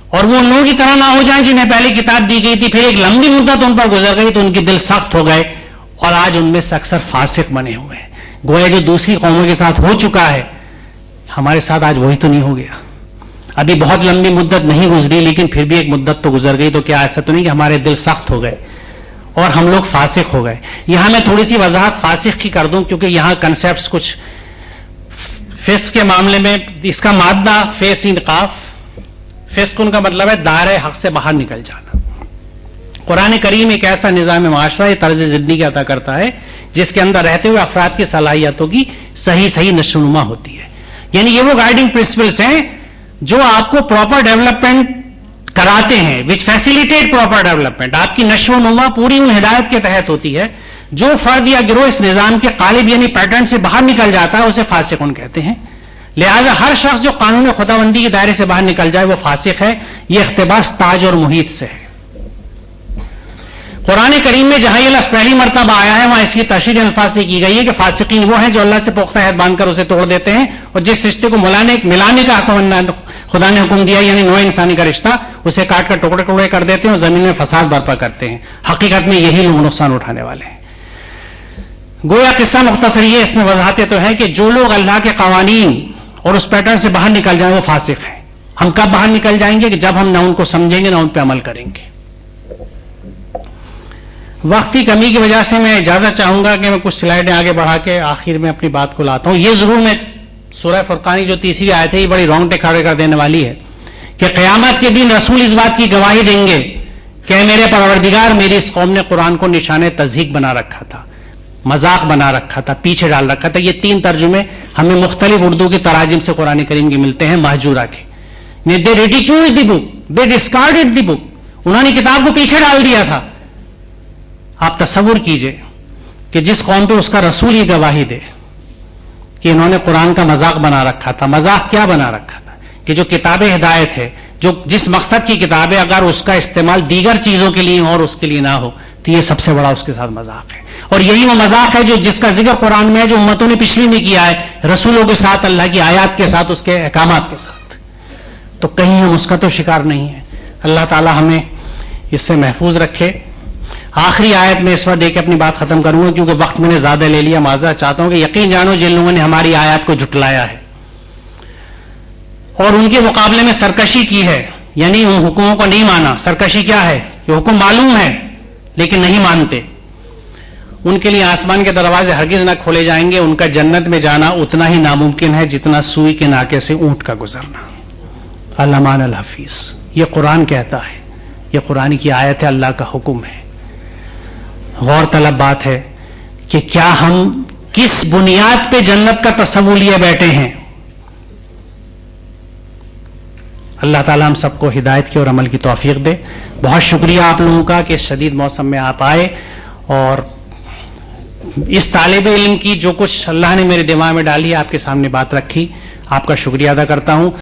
اور وہ ان لوگوں کی طرح نہ ہو جائیں جنہیں پہلے کتاب دی گئی تھی، پھر ایک لمبی مدت ان پر گزر گئی تو ان کے دل سخت ہو گئے اور آج ان میں سے اکثر فاسق بنے ہوئے ہیں. گویا جو دوسری قوموں کے ساتھ ہو چکا ہے ہمارے ساتھ آج وہی تو نہیں ہو گیا. ابھی بہت لمبی مدت نہیں گزری لیکن پھر بھی ایک مدت تو گزر گئی. تو کیا ایسا تو نہیں کہ ہمارے دل سخت ہو گئے اور ہم لوگ فاسق ہو گئے؟ یہاں میں تھوڑی سی وضاحت فاسق کی کر دوں کیونکہ یہاں کنسیپٹس کچھ فسق کے معاملے میں اس کا مادہ فیس انقاف، فسق ان کا مطلب ہے دائرۂ حق سے باہر نکل جانا. قرآن کریم ایک ایسا نظام معاشرہ، یہ طرز زندگی عطا کرتا ہے جس کے اندر رہتے ہوئے افراد کی صلاحیتوں کی صحیح نشو و نما ہوتی ہے. یعنی یہ وہ گائیڈنگ پرنسپلس ہیں جو آپ کو پراپر ڈیولپمنٹ کراتے ہیں، وچ فیسیلیٹیٹ پراپر ڈیولپمنٹ. آپ کی نشو و نما پوری ان ہدایت کے تحت ہوتی ہے. جو فرد یا گروہ اس نظام کے قالب یعنی پیٹرن سے باہر نکل جاتا ہے اسے فاسقون کہتے ہیں. لہذا ہر شخص جو قانون خداوندی کے دائرے سے باہر نکل جائے وہ فاسق ہے. یہ اقتباس تاج اور محیط سے ہے. قرآن کریم میں جہاں یہ لفظ پہلی مرتبہ آیا ہے وہاں اس کی تشریح الفاظ سے کی گئی ہے کہ فاسقین وہ ہیں جو اللہ سے پختہ عہد باندھ کر اسے توڑ دیتے ہیں، اور جس رشتے کو ملانے کا خدا نے حکم دیا یعنی نوع انسانی کا رشتہ، اسے کاٹ کر ٹکڑے ٹکڑے کر دیتے ہیں اور زمین میں فساد برپا کرتے ہیں۔ حقیقت میں یہی لوگ نقصان اٹھانے والے ہیں۔ گویا قصہ مختصر یہ، اس میں وضاحتیں تو ہیں کہ جو لوگ اللہ کے قوانین اور اس پیٹرن سے باہر نکل جائیں وہ فاسق ہیں۔ ہم کب باہر نکل جائیں گے کہ جب ہم نہ ان کو سمجھیں گے نہ ان پہ عمل کریں گے۔ وقت کی کمی کی وجہ سے میں اجازت چاہوں گا کہ میں کچھ سلائیڈیں آگے بڑھا کے آخر میں اپنی بات کو لاتا ہوں۔ یہ ضرور میں سورہ فرقان جو تیسری آیت ہے یہ بڑی رونگٹے کھڑے کر دینے والی ہے کہ قیامت کے دن رسول اس بات کی گواہی دیں گے کہ اے میرے پروردگار، میری اس قوم نے قرآن کو نشان تضحیک بنا رکھا تھا، مذاق بنا رکھا تھا، پیچھے ڈال رکھا تھا۔ یہ تین ترجمے ہمیں مختلف اردو کے تراجم سے قرآن کریم کے ملتے ہیں مہجورہ کے۔ They ridiculed the book, they discarded the book، انہوں نے کتاب کو پیچھے ڈال دیا تھا۔ آپ تصور کیجئے کہ جس قوم پہ اس کا رسول یہ گواہی دے کہ انہوں نے قرآن کا مذاق بنا رکھا تھا۔ مذاق کیا بنا رکھا تھا؟ کہ جو کتاب ہدایت ہے، جو جس مقصد کی کتاب ہے، اگر اس کا استعمال دیگر چیزوں کے لیے اور اس کے لیے نہ ہو تو یہ سب سے بڑا اس کے ساتھ مذاق ہے۔ اور یہی وہ مذاق ہے جو جس کا ذکر قرآن میں ہے، جو امتوں نے پچھلی میں کیا ہے، رسولوں کے ساتھ، اللہ کی آیات کے ساتھ، اس کے احکامات کے ساتھ۔ تو کہیں ہم اس کا تو شکار نہیں ہے۔ اللہ تعالی ہمیں اس سے محفوظ رکھے۔ آخری آیت میں اس وقت دے کے اپنی بات ختم کروں گا کیونکہ وقت میں نے زیادہ لے لیا، معذرت چاہتا ہوں کہ یقین جانو جن لوگوں نے ہماری آیات کو جھٹلایا ہے اور ان کے مقابلے میں سرکشی کی ہے، یعنی ان حکموں کو نہیں مانا۔ سرکشی کیا ہے؟ یہ حکم معلوم ہے لیکن نہیں مانتے، ان کے لیے آسمان کے دروازے ہرگز نہ کھولے جائیں گے۔ ان کا جنت میں جانا اتنا ہی ناممکن ہے جتنا سوئی کے ناکے سے اونٹ کا گزرنا۔ علمان الحفیظ، یہ قرآن کہتا ہے، یہ قرآن کی آیت ہے، اللہ کا حکم ہے۔ غور طلب بات ہے کہ کیا ہم کس بنیاد پہ جنت کا تصور لیے بیٹھے ہیں؟ اللہ تعالیٰ ہم سب کو ہدایت کی اور عمل کی توفیق دے۔ بہت شکریہ آپ لوگوں کا کہ اس شدید موسم میں آپ آئے اور اس طالب علم کی جو کچھ اللہ نے میرے دماغ میں ڈالی ہے آپ کے سامنے بات رکھی۔ آپ کا شکریہ ادا کرتا ہوں۔